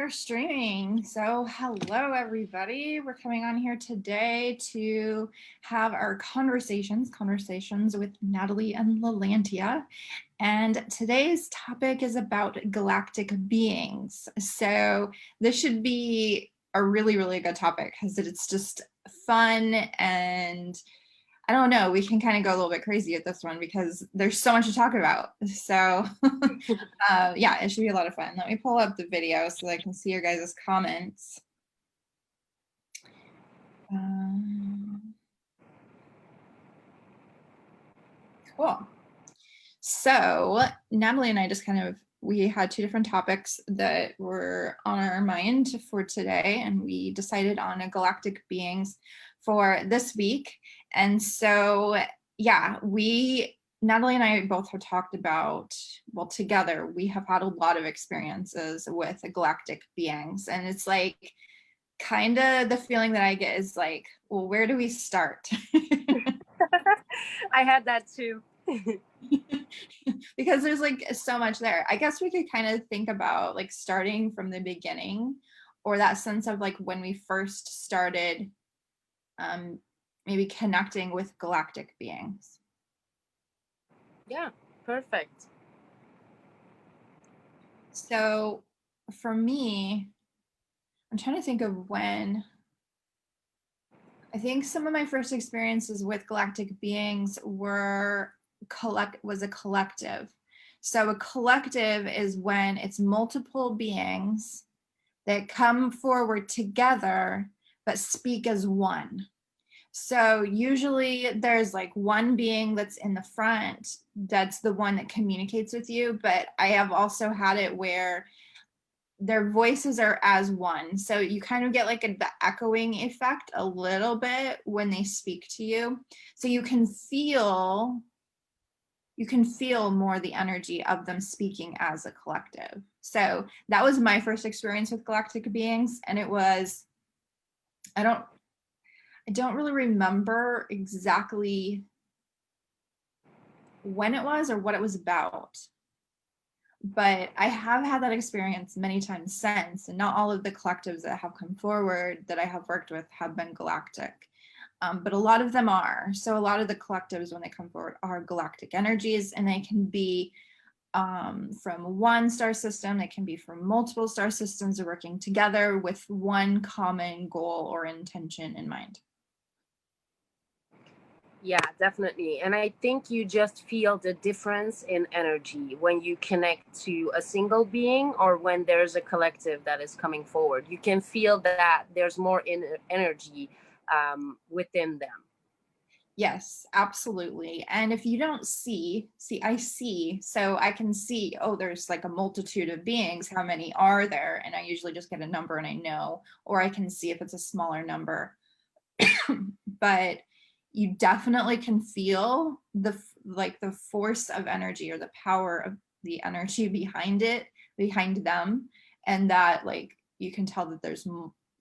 are streaming. So hello everybody. We're coming on here today to have our conversations with Nathalie and Lalantia. And today's topic is about galactic beings. So this should be a really, really good topic because it's just fun, and I don't know, we can kind of go a little bit crazy at this one because there's so much to talk about. So yeah, it should be a lot of fun. Let me pull up the video so I can see your guys' comments. Cool. So Nathalie and I just we had two different topics that were on our mind for today, and we decided on a galactic beings for this week. And so, yeah, Nathalie and I both have talked about, well, together, we have had a lot of experiences with galactic beings. And it's like, kind of the feeling that I get is like, well, where do we start? I had that too. Because there's like so much there. I guess we could kind of think about like starting from the beginning, or that sense of like when we first started maybe connecting with galactic beings. Yeah, perfect. So for me, I'm trying to think of when. I think some of my first experiences with galactic beings was a collective. So a collective is when it's multiple beings that come forward together but speak as one. So usually there's like one being that's in the front, that's the one that communicates with you, but I have also had it where their voices are as one. So you kind of get like the echoing effect a little bit when they speak to you. So you can feel more the energy of them speaking as a collective. So that was my first experience with galactic beings. And it was, I don't really remember exactly when it was or what it was about. But I have had that experience many times since, and not all of the collectives that have come forward that I have worked with have been galactic, but a lot of them are. So a lot of the collectives when they come forward are galactic energies, and they can be from one star system, they can be from multiple star systems, are working together with one common goal or intention in mind. Yeah, definitely. And I think you just feel the difference in energy when you connect to a single being or when there's a collective that is coming forward. You can feel that there's more energy within them. Yes, absolutely. And if you don't I see, so I can see, oh, there's like a multitude of beings. How many are there? And I usually just get a number and I know, or I can see if it's a smaller number. But you definitely can feel the force of energy or the power of the energy behind them, and that like you can tell that there's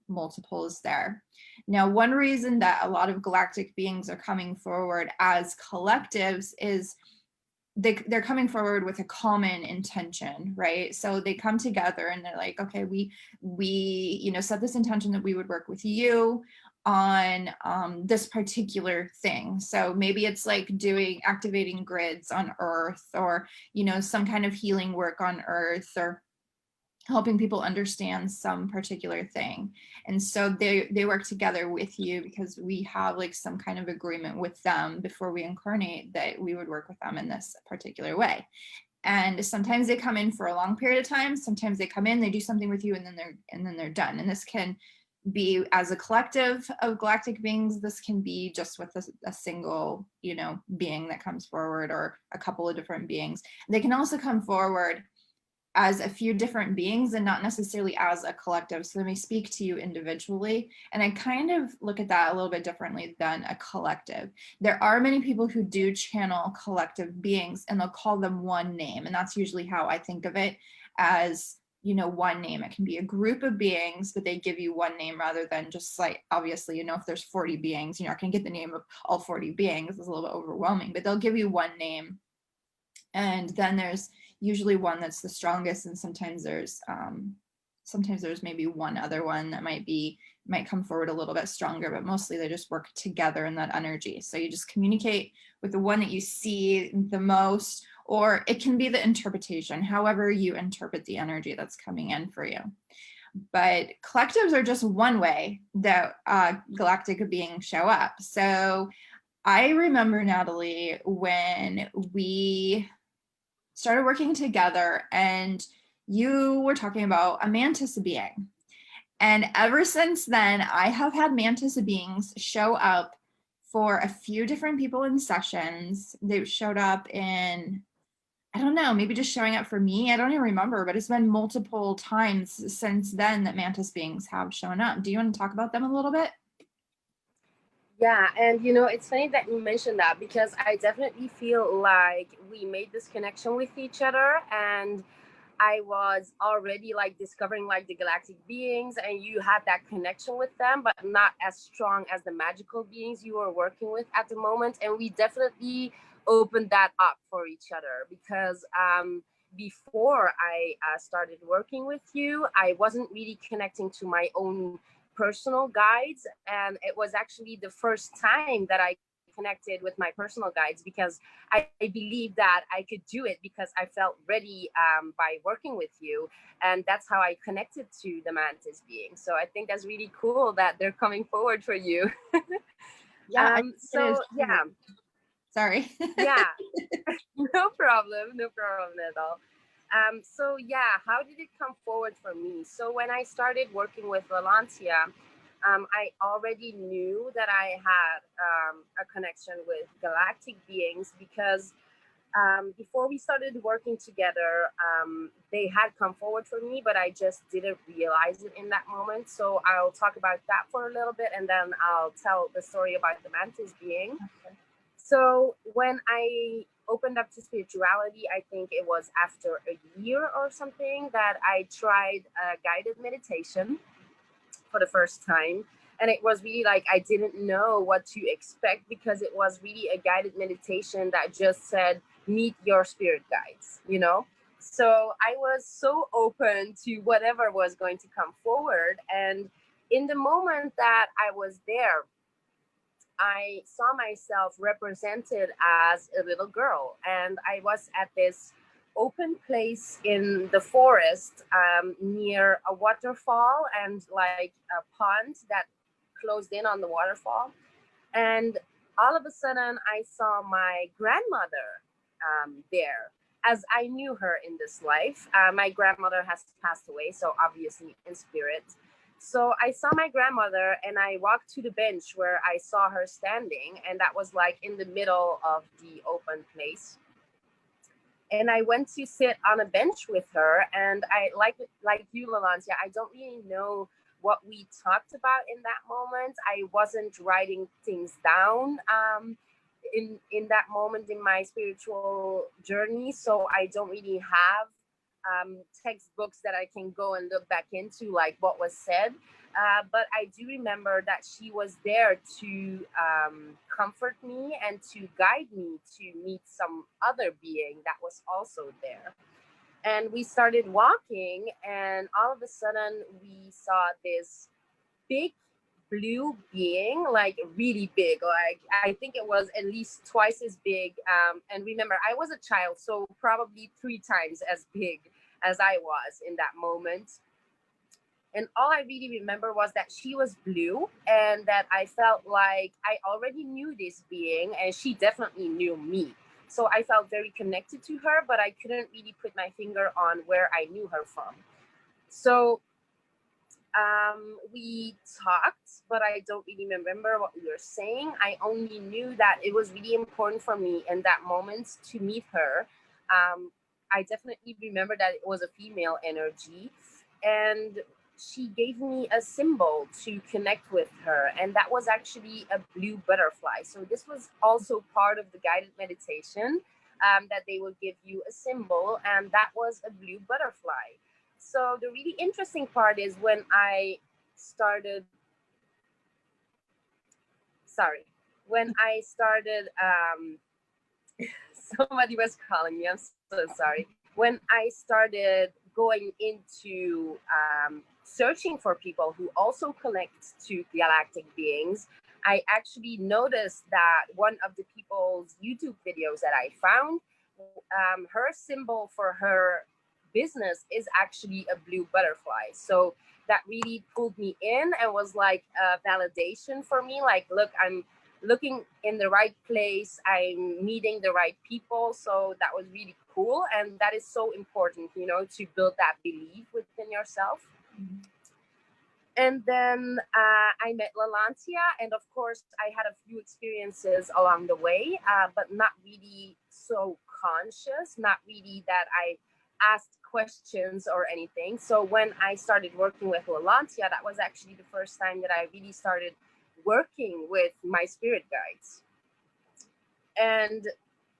multiples there. Now, one reason that a lot of galactic beings are coming forward as collectives is they're coming forward with a common intention, right? So they come together and they're like, okay, we set this intention that we would work with you on this particular thing. So maybe it's like activating grids on Earth, or some kind of healing work on Earth, or helping people understand some particular thing. And so they work together with you because we have like some kind of agreement with them before we incarnate that we would work with them in this particular way. And sometimes they come in for a long period of time. Sometimes they come in, they do something with you, and then they're done. And this can be as a collective of galactic beings. This can be just with a single, being that comes forward, or a couple of different beings. They can also come forward as a few different beings and not necessarily as a collective. So they may speak to you individually. And I kind of look at that a little bit differently than a collective. There are many people who do channel collective beings and they'll call them one name. And that's usually how I think of it, as one name. It can be a group of beings, but they give you one name rather than just like, obviously, if there's 40 beings, you're not going to get the name of all 40 beings. It's a little bit overwhelming, but they'll give you one name. And then there's usually one that's the strongest, and sometimes there's sometimes there's maybe one other one that might come forward a little bit stronger, but mostly they just work together in that energy. So you just communicate with the one that you see the most, or it can be the interpretation, however you interpret the energy that's coming in for you. But collectives are just one way that galactic beings show up. So I remember, Nathalie, when we started working together and you were talking about a mantis being. And ever since then, I have had mantis beings show up for a few different people in sessions. They've showed up in, I don't know, maybe just showing up for me. I don't even remember, but it's been multiple times since then that mantis beings have shown up. Do you want to talk about them a little bit? Yeah, and you know, it's funny that you mentioned that because I definitely feel like we made this connection with each other, and I was already like discovering like the galactic beings, and you had that connection with them, but not as strong as the magical beings you were working with at the moment. And we definitely opened that up for each other because before I started working with you, I wasn't really connecting to my own personal guides, and it was actually the first time that I connected with my personal guides because I believe that I could do it because I felt ready by working with you, and that's how I connected to the mantis being. So I think that's really cool that they're coming forward for you. Yeah, I think it is. So yeah, Sorry. yeah, no problem, no problem at all. So yeah, how did it come forward for me? So when I started working with Lalantia, I already knew that I had a connection with galactic beings because before we started working together, they had come forward for me, but I just didn't realize it in that moment. So I'll talk about that for a little bit, and then I'll tell the story about the mantis being. So when I opened up to spirituality, I think it was after a year or something that I tried a guided meditation for the first time. And it was really like I didn't know what to expect because it was really a guided meditation that just said, meet your spirit guides, you know? So I was so open to whatever was going to come forward. And in the moment that I was there, I saw myself represented as a little girl, and I was at this open place in the forest near a waterfall and like a pond that closed in on the waterfall. And all of a sudden, I saw my grandmother there as I knew her in this life. My grandmother has passed away, so obviously in spirit. So I saw my grandmother and I walked to the bench where I saw her standing, and that was like in the middle of the open place. And I went to sit on a bench with her, and I like you, Lalantia, I don't really know what we talked about in that moment. I wasn't writing things down in that moment in my spiritual journey, so I don't really have textbooks that I can go and look back into, like what was said. But I do remember that she was there to comfort me and to guide me to meet some other being that was also there. And we started walking, and all of a sudden, we saw this big blue being, like really big. Like I think it was at least twice as big. And remember, I was a child, so probably 3 times as big as I was in that moment. And all I really remember was that she was blue, and that I felt like I already knew this being, and she definitely knew me. So I felt very connected to her, but I couldn't really put my finger on where I knew her from. So we talked, but I don't really remember what we were saying. I only knew that it was really important for me in that moment to meet her. I definitely remember that it was a female energy, and she gave me a symbol to connect with her, and that was actually a blue butterfly. So this was also part of the guided meditation, that they will give you a symbol, and that was a blue butterfly. So the really interesting part is when I started, sorry, when I started, somebody was calling me, I'm so sorry. When I started going into searching for people who also connect to galactic beings, I actually noticed that one of the people's YouTube videos that I found, her symbol for her business is actually a blue butterfly. So that really pulled me in and was like a validation for me. Like, look, I'm looking in the right place. I'm meeting the right people. So that was really cool. And that is so important, you know, to build that belief within yourself. Mhm. And then I met Lalantia, and of course I had a few experiences along the way, but not really so conscious, not really that I asked questions or anything. So when I started working with Lalantia, that was actually the first time that I really started working with my spirit guides. And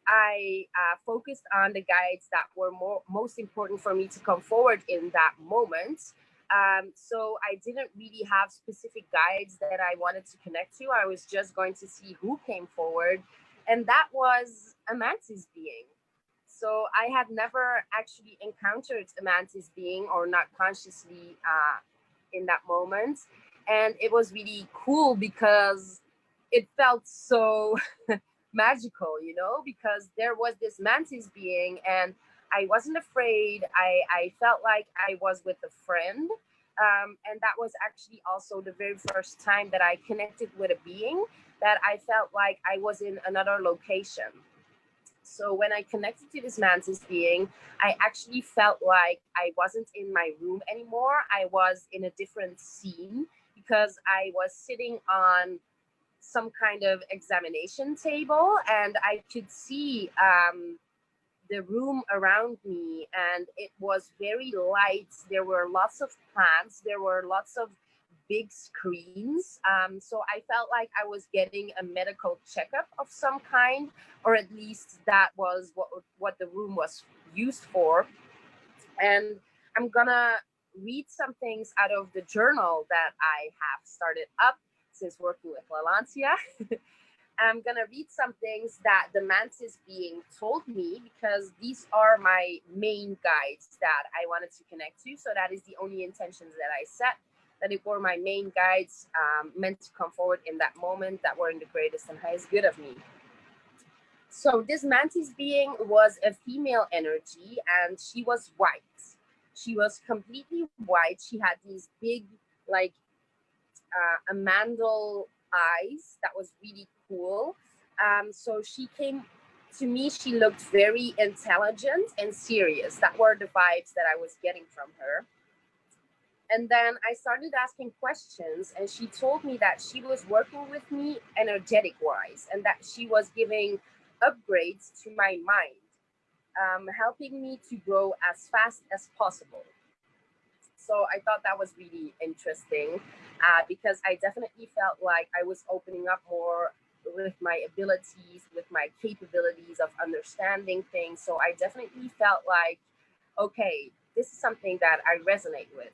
I focused on the guides that were most important for me to come forward in that moment. So I didn't really have specific guides that I wanted to connect to. I was just going to see who came forward. And that was a mantis being. So I had never actually encountered a mantis being, or not consciously in that moment. And it was really cool because it felt so magical, you know, because there was this mantis being and I wasn't afraid. I felt like I was with a friend. And that was actually also the very first time that I connected with a being that I felt like I was in another location. So when I connected to this mantis being, I actually felt like I wasn't in my room anymore. I was in a different scene because I was sitting on some kind of examination table and I could see the room around me, and it was very light. There were lots of plants, there were lots of big screens. So I felt like I was getting a medical checkup of some kind, or at least that was what the room was used for. And I'm gonna read some things out of the journal that I have started up since working with Lalantia. I'm gonna read some things that the mantis being told me, because these are my main guides that I wanted to connect to. So that is the only intentions that I set, that it were my main guides meant to come forward in that moment, that were in the greatest and highest good of me. So this mantis being was a female energy, and she was white. She was completely white. She had these big, like, amandal eyes. That was really cool. So she came to me, she looked very intelligent and serious. That were the vibes that I was getting from her. And then I started asking questions, and she told me that she was working with me energetic wise, and that she was giving upgrades to my mind, helping me to grow as fast as possible. So I thought that was really interesting, because I definitely felt like I was opening up more with my abilities, with my capabilities of understanding things. So I definitely felt like, okay, this is something that I resonate with.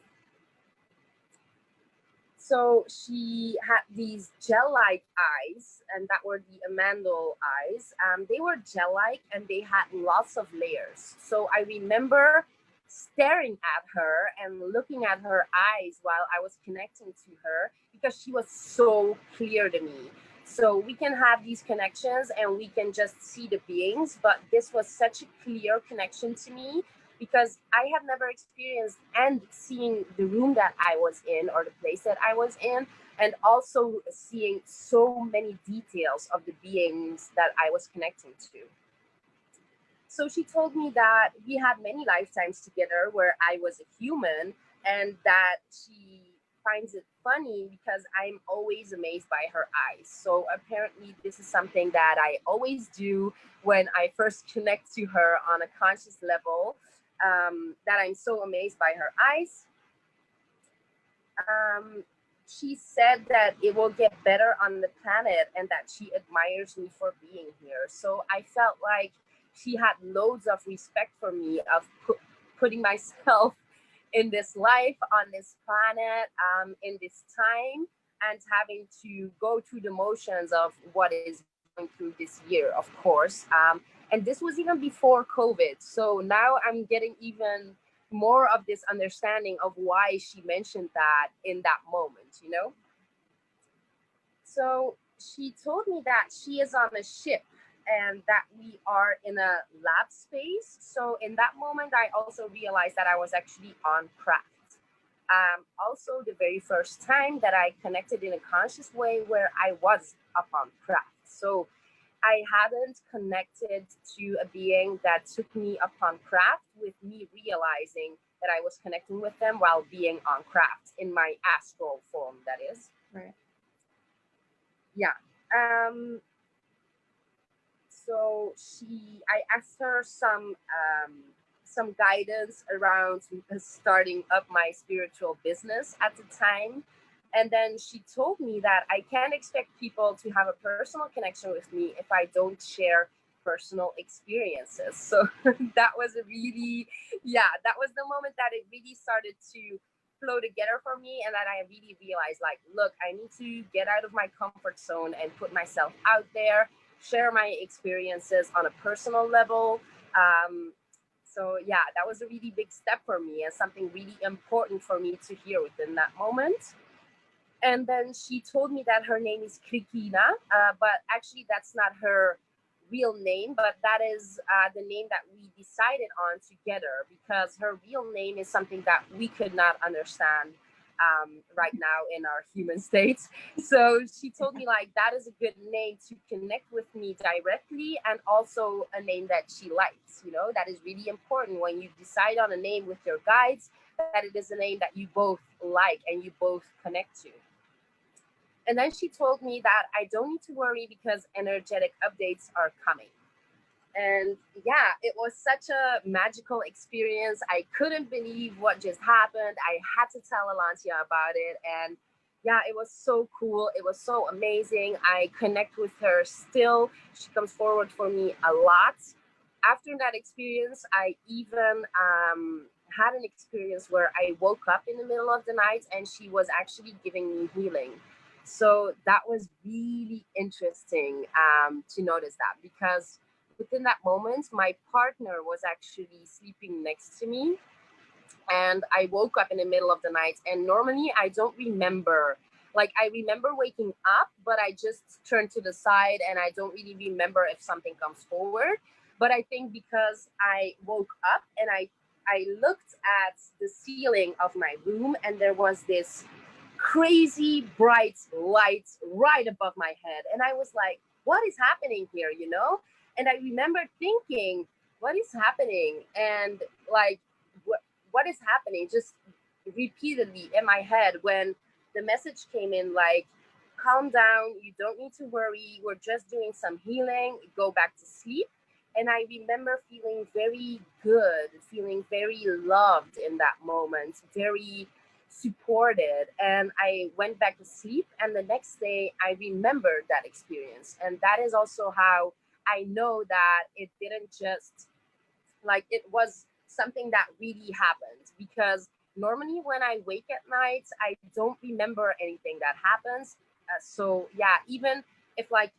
So she had these gel-like eyes, and that were the amandal eyes. They were gel-like and they had lots of layers. So I remember staring at her and looking at her eyes while I was connecting to her, because she was so clear to me. So we can have these connections and we can just see the beings, but this was such a clear connection to me, because I have never experienced and seeing the room that I was in, or the place that I was in, and also seeing so many details of the beings that I was connecting to. So she told me that we had many lifetimes together where I was a human, and that she finds it funny because I'm always amazed by her eyes. So apparently this is something that I always do when I first connect to her on a conscious level, that I'm so amazed by her eyes. She said that it will get better on the planet and that she admires me for being here. So I felt like she had loads of respect for me, of putting myself in this life, on this planet, in this time, and having to go through the motions of what is going through this year, of course. And this was even before COVID. So now I'm getting even more of this understanding of why she mentioned that in that moment, you know? So she told me that she is on a ship and that we are in a lab space. So in that moment, I also realized that I was actually on craft. Also, the very first time that I connected in a conscious way where I was up on craft. So I hadn't connected to a being that took me upon craft with me realizing that I was connecting with them while being on craft in my astral form, that is. Right. Yeah. So I asked her some guidance around starting up my spiritual business at the time. And then she told me that I can't expect people to have a personal connection with me if I don't share personal experiences. So that was that was the moment that it really started to flow together for me, and that I really realized, like, look, I need to get out of my comfort zone and put myself out there, share my experiences on a personal level. So yeah, that was a really big step for me and something really important for me to hear within that moment. And then she told me that her name is Krikina, but actually that's not her real name, but that is the name that we decided on together, because her real name is something that we could not understand right now in our human states. So she told me, like, that is a good name to connect with me directly, and also a name that she likes. You know, that is really important when you decide on a name with your guides, that it is a name that you both like and you both connect to. And then she told me that I don't need to worry because energetic updates are coming. And yeah, it was such a magical experience. I couldn't believe what just happened. I had to tell Lalantia about it. And yeah, it was so cool. It was so amazing. I connect with her still. She comes forward for me a lot. After that experience, I even had an experience where I woke up in the middle of the night and she was actually giving me healing. So that was really interesting to notice that, because within that moment, my partner was actually sleeping next to me, and I woke up in the middle of the night. And normally I don't remember, like, I remember waking up, but I just turn to the side and I don't really remember if something comes forward. But I think because I woke up and I looked at the ceiling of my room, and there was this crazy bright light right above my head. And I was like, what is happening here, you know? And I remember thinking, what is happening? And like, what is happening? Just repeatedly in my head when the message came in, like, calm down, you don't need to worry, we're just doing some healing, go back to sleep. And I remember feeling very good, feeling very loved in that moment, very supported. And I went back to sleep, and the next day I remembered that experience. And that is also how I know that it didn't just, like, it was something that really happened, because normally when I wake at night, I don't remember anything that happens. So yeah, even if, like,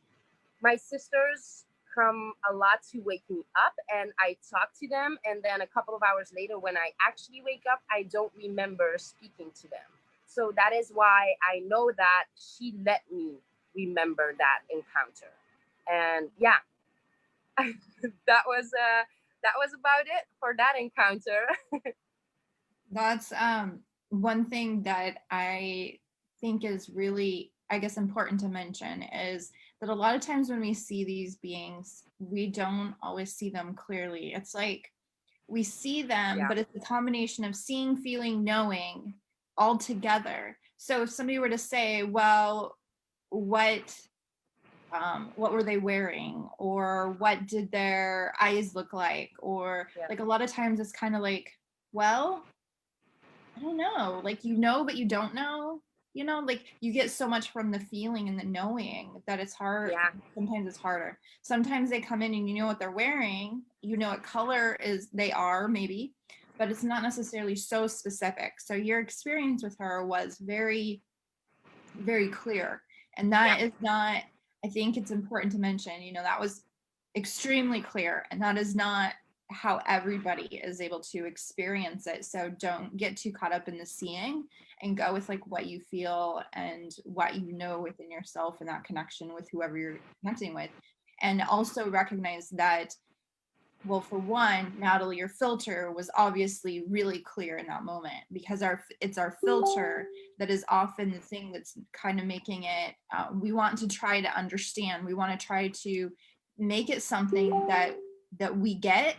my sisters come a lot to wake me up and I talk to them, and then a couple of hours later when I actually wake up, I don't remember speaking to them. So that is why I know that she let me remember that encounter. And yeah, that was about it for that encounter. That's one thing that I think is really, I guess, important to mention is that a lot of times when we see these beings, we don't always see them clearly. It's like we see them, Yeah. but it's a combination of seeing, feeling, knowing all together. So if somebody were to say, well, what were they wearing, or what did their eyes look like, or Yeah. like a lot of times it's kind of like, well, I don't know, like, you know, but you don't know, you know, like you get so much from the feeling and the knowing that it's hard. Yeah. Sometimes it's harder. Sometimes they come in and you know what they're wearing, you know what color is they are maybe, but it's not necessarily so specific. So your experience with her was very, very clear. And that Yeah. is not, I think it's important to mention, you know, that was extremely clear. And that is not how everybody is able to experience it. So don't get too caught up in the seeing, and go with like what you feel and what you know within yourself, and that connection with whoever you're connecting with. And also recognize that, well, for one, Natalie, your filter was obviously really clear in that moment, because it's our filter that is often the thing that's kind of making it, we want to try to understand, we want to try to make it something that we get.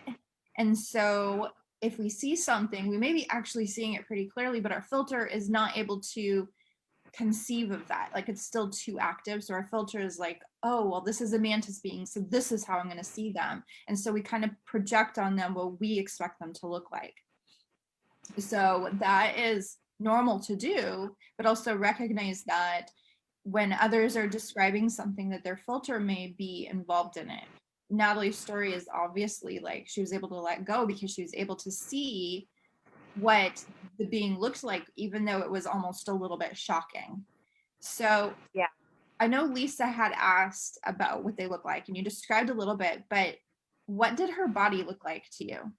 And so if we see something, we may be actually seeing it pretty clearly, but our filter is not able to conceive of that. Like, it's still too active. So our filter is like, oh, well, this is a mantis being, so this is how I'm going to see them. And so we kind of project on them what we expect them to look like. So that is normal to do, but also recognize that when others are describing something, that their filter may be involved in it. Natalie's story is obviously like, she was able to let go because she was able to see what the being looked like, even though it was almost a little bit shocking. So Yeah. I know Lisa had asked about what they look like, and you described a little bit, but what did her body look like to you?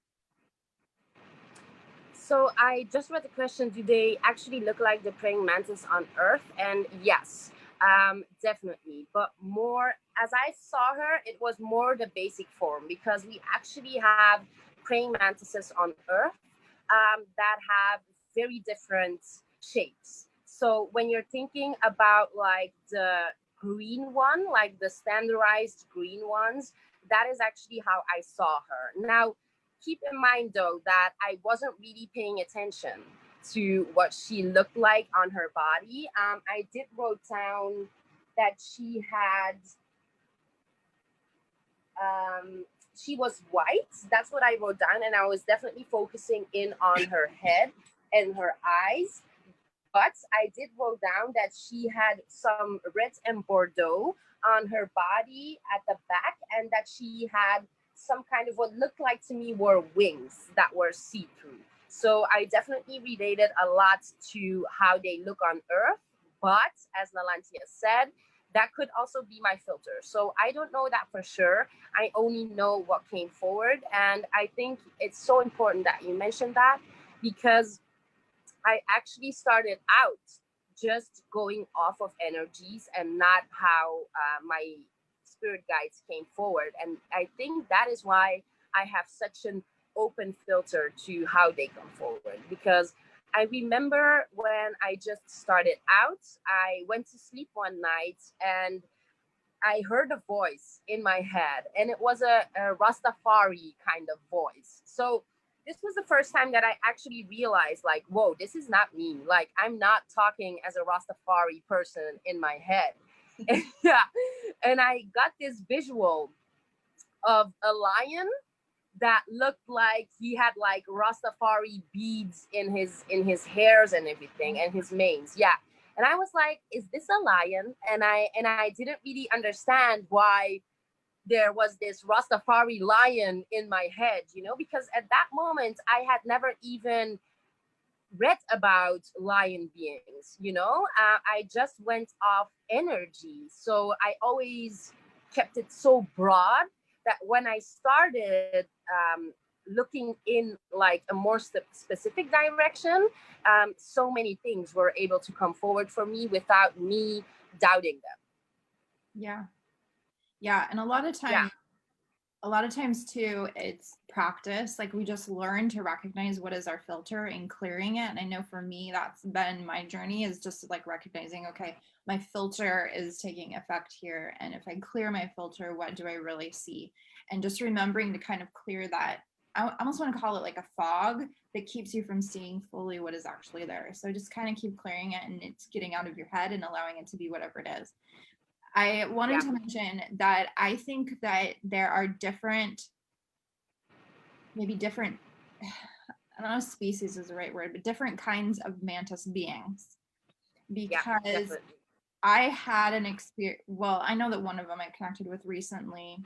So I just read the question, do they actually look like the praying mantis on Earth? And yes, definitely. But more, as I saw her, it was more the basic form, because we actually have praying mantises on Earth that have very different shapes. So when you're thinking about like the green one, like the standardized green ones, that is actually how I saw her. Now, keep in mind though that I wasn't really paying attention to what she looked like on her body. I did wrote down that she was white. That's what I wrote down, and I was definitely focusing in on her head and her eyes. But I did wrote down that she had some red and bordeaux on her body at the back, and that she had some kind of what looked like to me were wings that were see-through. So I definitely related a lot to how they look on Earth. But as Lalantia said, that could also be my filter. So I don't know that for sure. I only know what came forward. And I think it's so important that you mentioned that, because I actually started out just going off of energies and not how my spirit guides came forward. And I think that is why I have such an open filter to how they come forward. Because I remember when I just started out, I went to sleep one night and I heard a voice in my head, and it was a Rastafari kind of voice. So this was the first time that I actually realized, like, whoa, this is not me. Like, I'm not talking as a Rastafari person in my head. Yeah. And I got this visual of a lion that looked like he had like Rastafari beads in his hairs and everything, and his manes. Yeah. And I was like, is this a lion? And I didn't really understand why there was this Rastafari lion in my head, because at that moment I had never even read about lion beings, I just went off energy. So I always kept it so broad that when I started looking in like a more specific direction, so many things were able to come forward for me without me doubting them. Yeah, and a lot of times too, it's practice. Like, we just learn to recognize what is our filter and clearing it. And I know for me, that's been my journey, is just like recognizing, okay, my filter is taking effect here, and if I clear my filter, what do I really see? And just remembering to kind of clear that. I almost want to call it like a fog that keeps you from seeing fully what is actually there. So just kind of keep clearing it, and it's getting out of your head and allowing it to be whatever it is. I wanted to mention that I think that there are maybe different, I don't know if species is the right word, but different kinds of mantis beings. Because I had an experience, well, I know that one of them I connected with recently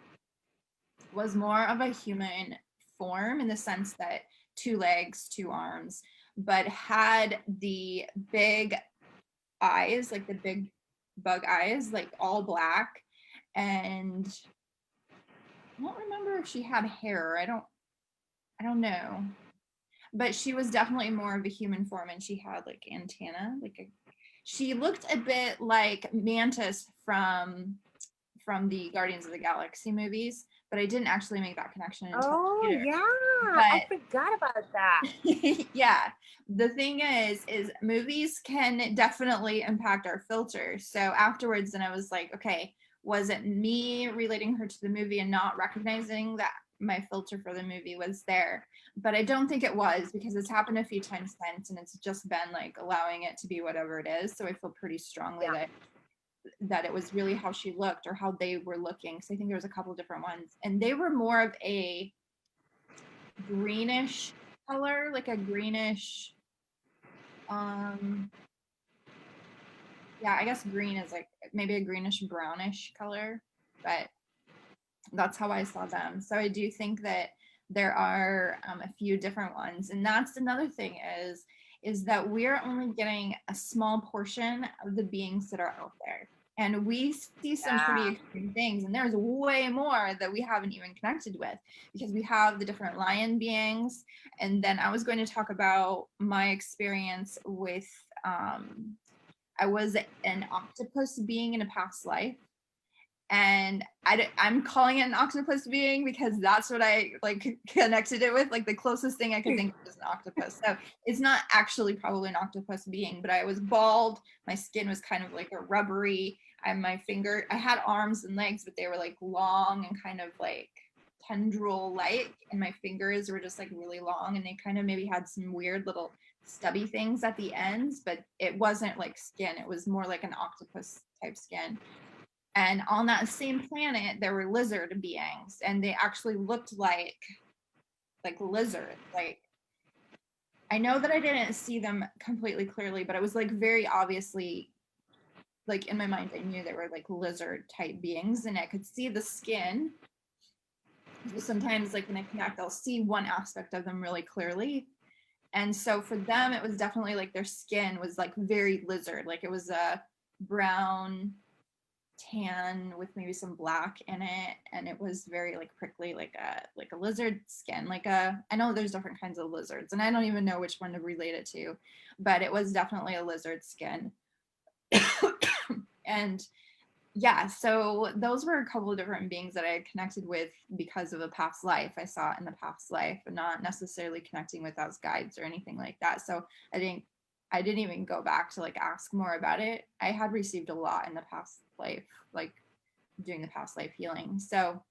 was more of a human form, in the sense that 2 legs, 2 arms, but had the big eyes, like the big bug eyes, like all black. And I don't remember if she had hair. I don't know, but she was definitely more of a human form, and she had like antenna, she looked a bit like Mantis from the Guardians of the Galaxy movies, but I didn't actually make that connection until Oh later. yeah, I But forgot about that. yeah, the thing is movies can definitely impact our filters. So afterwards, then I was like, okay, was it me relating her to the movie and not recognizing that my filter for the movie was there? But I don't think it was, because it's happened a few times since, and it's just been like allowing it to be whatever it is. So I feel pretty strongly Yeah. that it was really how she looked or how they were looking. So I think there was a couple different ones, and they were more of a greenish color, like a greenish, um, yeah, I guess green is like maybe a greenish brownish color, but that's how I saw them. So I do think that there are a few different ones, and that's another thing is that we're only getting a small portion of the beings that are out there. And we see some pretty Yeah. extreme things, and there's way more that we haven't even connected with, because we have the different lion beings. And then I was going to talk about my experience with, I was an octopus being in a past life, and I'm calling it an octopus being because that's what I like connected it with. Like the closest thing I could think of is an octopus. So it's not actually probably an octopus being, but I was bald. My skin was kind of like a rubbery. I had arms and legs, but they were like long and kind of like tendril like, and my fingers were just like really long, and they kind of maybe had some weird little stubby things at the ends, but it wasn't like skin. It was more like an octopus type skin. And on that same planet, there were lizard beings, and they actually looked like lizards. Like, I know that I didn't see them completely clearly, but it was like very obviously, like in my mind, I knew they were like lizard type beings, and I could see the skin. So sometimes, like when I connect, I'll see one aspect of them really clearly. And so for them, it was definitely like their skin was like very lizard, like it was a brown tan with maybe some black in it, and it was very like prickly, like a lizard skin. I know there's different kinds of lizards, and I don't even know which one to relate it to, but it was definitely a lizard skin. And yeah, so those were a couple of different beings that I had connected with because of a past life. I saw it in the past life, and not necessarily connecting with as guides or anything like that. So I think I didn't even go back to like ask more about it. I had received a lot in the past life, like doing the past life healing. So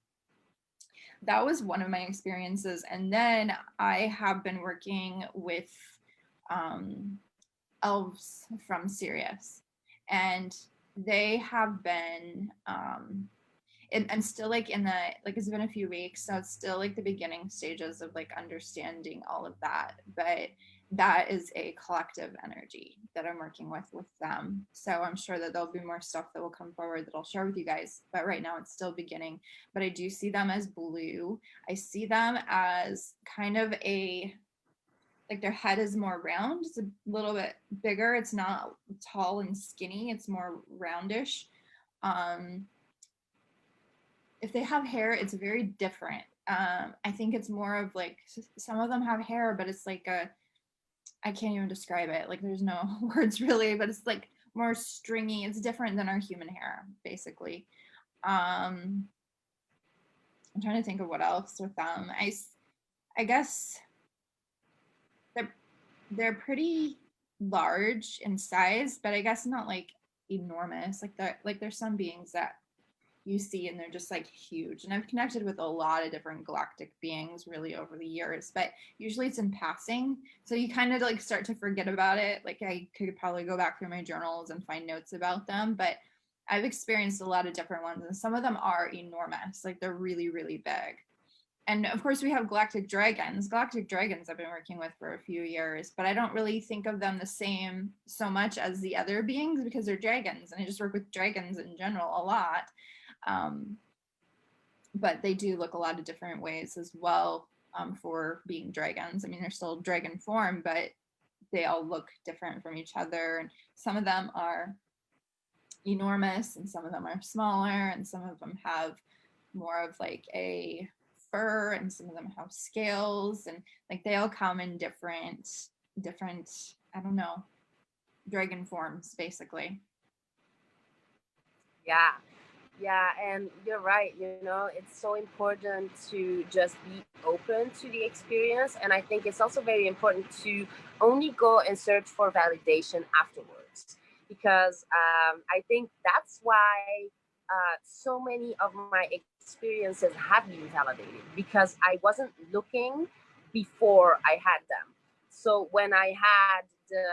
that was one of my experiences. And then I have been working with um, elves from Sirius, and they have been I'm still like in the, like it's been a few weeks, so it's still like the beginning stages of like understanding all of that. But that is a collective energy that I'm working with them. So I'm sure that there'll be more stuff that will come forward that I'll share with you guys. But right now it's still beginning. But I do see them as blue. I see them as kind of a, like their head is more round. It's a little bit bigger. It's not tall and skinny. It's more roundish. Um, if they have hair, it's very different. I think it's more of like, some of them have hair, but it's like I can't even describe it. Like there's no words really, but it's like more stringy. It's different than our human hair, basically. I'm trying to think of what else with them. I guess they're they're pretty large in size, but I guess not like enormous. Like there's some beings that you see and they're just like huge. And I've connected with a lot of different galactic beings really over the years, but usually it's in passing. So you kind of like start to forget about it. Like I could probably go back through my journals and find notes about them, but I've experienced a lot of different ones, and some of them are enormous. Like they're really, really big. And of course we have galactic dragons. Galactic dragons I've been working with for a few years, but I don't really think of them the same so much as the other beings because they're dragons, and I just work with dragons in general a lot. um, but they do look a lot of different ways as well, for being dragons. I mean, they're still dragon form, but they all look different from each other, and some of them are enormous and some of them are smaller, and some of them have more of like a fur, and some of them have scales, and like they all come in different, I don't know, dragon forms, basically. Yeah. Yeah, and you're right. It's so important to just be open to the experience. And I think it's also very important to only go and search for validation afterwards. Because I think that's why so many of my experiences have been validated, because I wasn't looking before I had them. So when I had the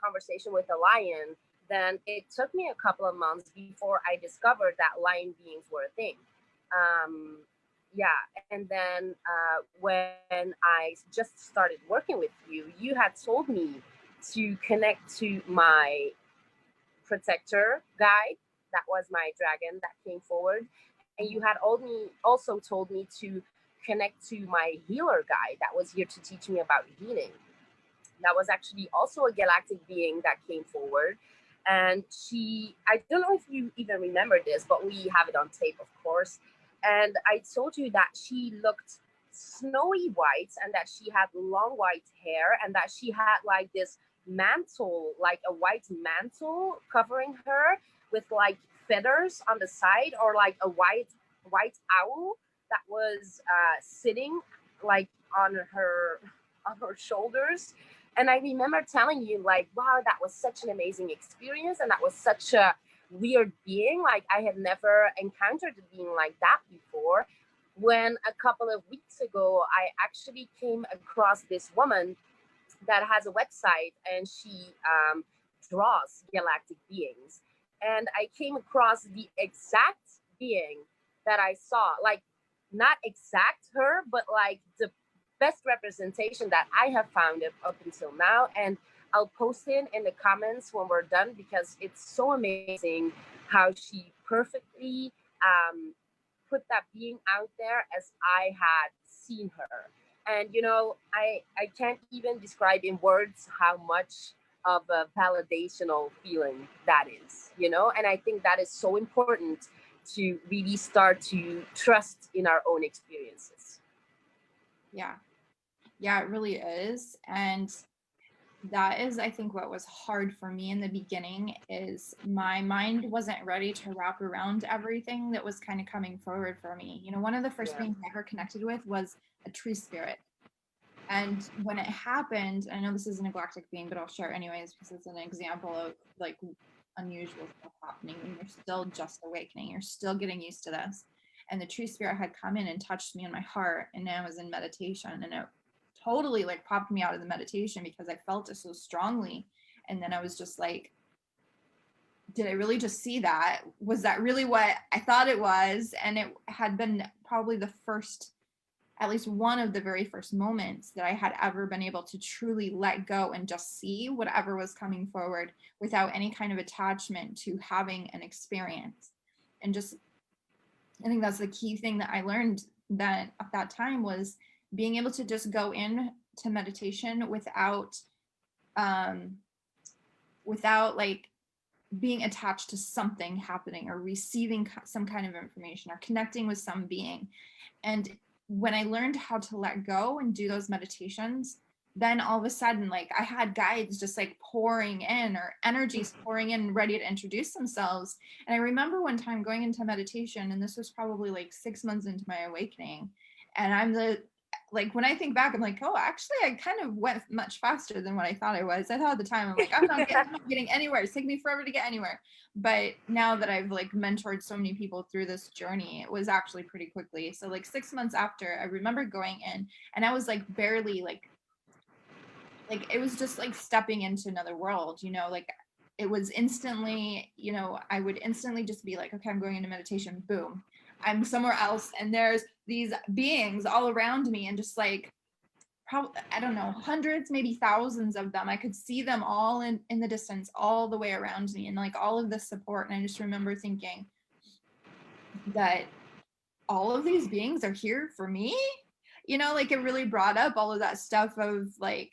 conversation with the lion, then it took me a couple of months before I discovered that lion beings were a thing. Um, yeah, and then when I just started working with you, you had told me to connect to my protector guide. That was my dragon that came forward. And you had also told me to connect to my healer guide that was here to teach me about healing. That was actually also a galactic being that came forward. And I don't know if you even remember this, but we have it on tape, of course. And I told you that she looked snowy white, and that she had long white hair, and that she had like this mantle, like a white mantle covering her with like feathers on the side, or like a white owl that was sitting like on her shoulders. And I remember telling you, like, wow, that was such an amazing experience. And that was such a weird being. Like, I had never encountered a being like that before. When a couple of weeks ago, I actually came across this woman that has a website, and she draws galactic beings. And I came across the exact being that I saw, like, not exact her, but like the best representation that I have found up until now. And I'll post it in the comments when we're done, because it's so amazing how she perfectly put that being out there as I had seen her. And I can't even describe in words how much of a validational feeling that is, and I think that is so important to really start to trust in our own experiences. Yeah, it really is. And that is, I think, what was hard for me in the beginning, is my mind wasn't ready to wrap around everything that was kind of coming forward for me. One of the first beings I ever connected with was a tree spirit. And when it happened, I know this isn't a galactic being, but I'll share anyways, because it's an example of like unusual stuff happening when you're still just awakening. You're still getting used to this. And the tree spirit had come in and touched me in my heart, and I was in meditation, and it totally like popped me out of the meditation because I felt it so strongly. And then I was just like, did I really just see that? Was that really what I thought it was? And it had been probably the first, at least one of the very first moments that I had ever been able to truly let go and just see whatever was coming forward without any kind of attachment to having an experience. And just, I think that's the key thing that I learned that at that time, was being able to just go in to meditation without like being attached to something happening, or receiving some kind of information, or connecting with some being. And when I learned how to let go and do those meditations, then all of a sudden, like, I had guides just like pouring in, or energies pouring in, ready to introduce themselves. And I remember one time going into meditation, and this was probably like 6 months into my awakening. And like, when I think back, I'm like, oh, actually, I kind of went much faster than what I thought I was. I thought at the time, I'm like, I'm not getting anywhere. It's taking me forever to get anywhere. But now that I've like mentored so many people through this journey, it was actually pretty quickly. So like 6 months after, I remember going in, and I was like barely like it was just like stepping into another world, like it was instantly, I would instantly just be like, okay, I'm going into meditation, boom, I'm somewhere else, and there's these beings all around me, and just like, probably, I don't know, hundreds, maybe thousands of them. I could see them all in the distance, all the way around me, and like all of this support. And I just remember thinking that all of these beings are here for me, like it really brought up all of that stuff of like,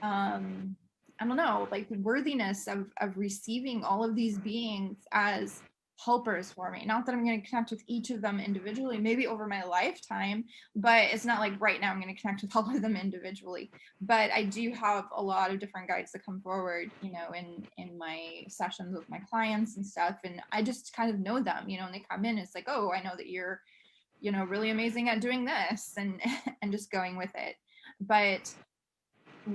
I don't know, like the worthiness of receiving all of these beings as helpers for me. Not that I'm going to connect with each of them individually, maybe over my lifetime, but it's not like right now I'm going to connect with all of them individually. But I do have a lot of different guides that come forward, you know, in my sessions with my clients and stuff. And I just kind of know them, you know, and they come in, it's like, oh, I know that you're, you know, really amazing at doing this, and and just going with it. But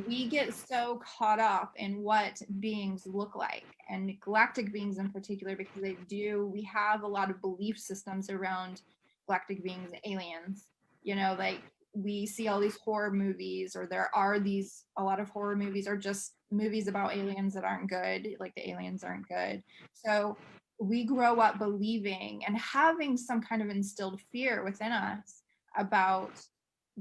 we get so caught up in what beings look like, and galactic beings in particular, because we have a lot of belief systems around galactic beings, aliens, you know, like we see all these horror movies, or there are these, a lot of horror movies are just movies about aliens that aren't good, like the aliens aren't good. So we grow up believing and having some kind of instilled fear within us about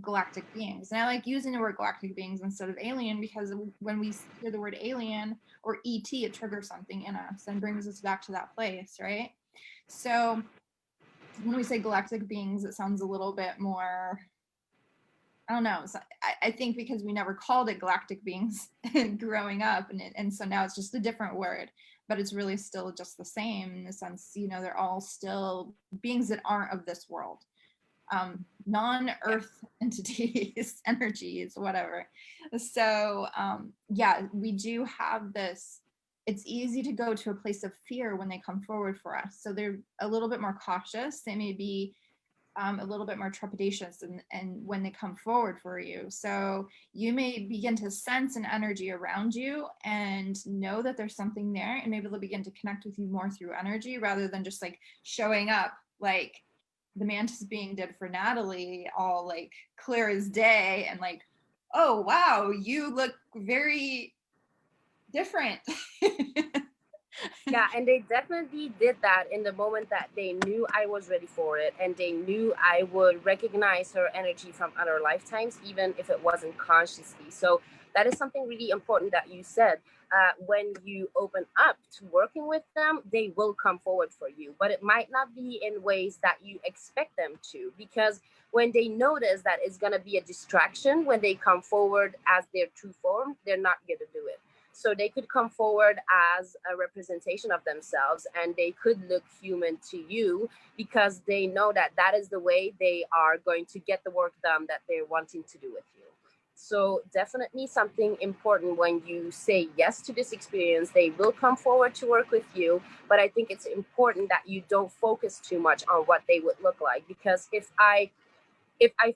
galactic beings. And I like using the word galactic beings instead of alien, because when we hear the word alien or ET, it triggers something in us and brings us back to that place, right? So when we say galactic beings, it sounds a little bit more, I don't know. So I think because we never called it galactic beings growing up, and so now it's just a different word, but it's really still just the same in the sense, you know, they're all still beings that aren't of this world, non-earth entities, energies, whatever. So yeah, we do have this, it's easy to go to a place of fear when they come forward for us. So they're a little bit more cautious, they may be a little bit more trepidatious, and when they come forward for you. So you may begin to sense an energy around you and know that there's something there, and maybe they'll begin to connect with you more through energy rather than just like showing up like the mantis being did for Nathalie, all like clear as day, and like, oh wow, you look very different. Yeah, and they definitely did that in the moment that they knew I was ready for it, and they knew I would recognize her energy from other lifetimes, even if it wasn't consciously. So that is something really important that you said. When you open up to working with them, they will come forward for you, but it might not be in ways that you expect them to, because when they notice that it's going to be a distraction when they come forward as their true form, they're not going to do it. So they could come forward as a representation of themselves, and they could look human to you because they know that that is the way they are going to get the work done that they're wanting to do with you. So definitely something important when you say yes to this experience, they will come forward to work with you. But I think it's important that you don't focus too much on what they would look like, because if I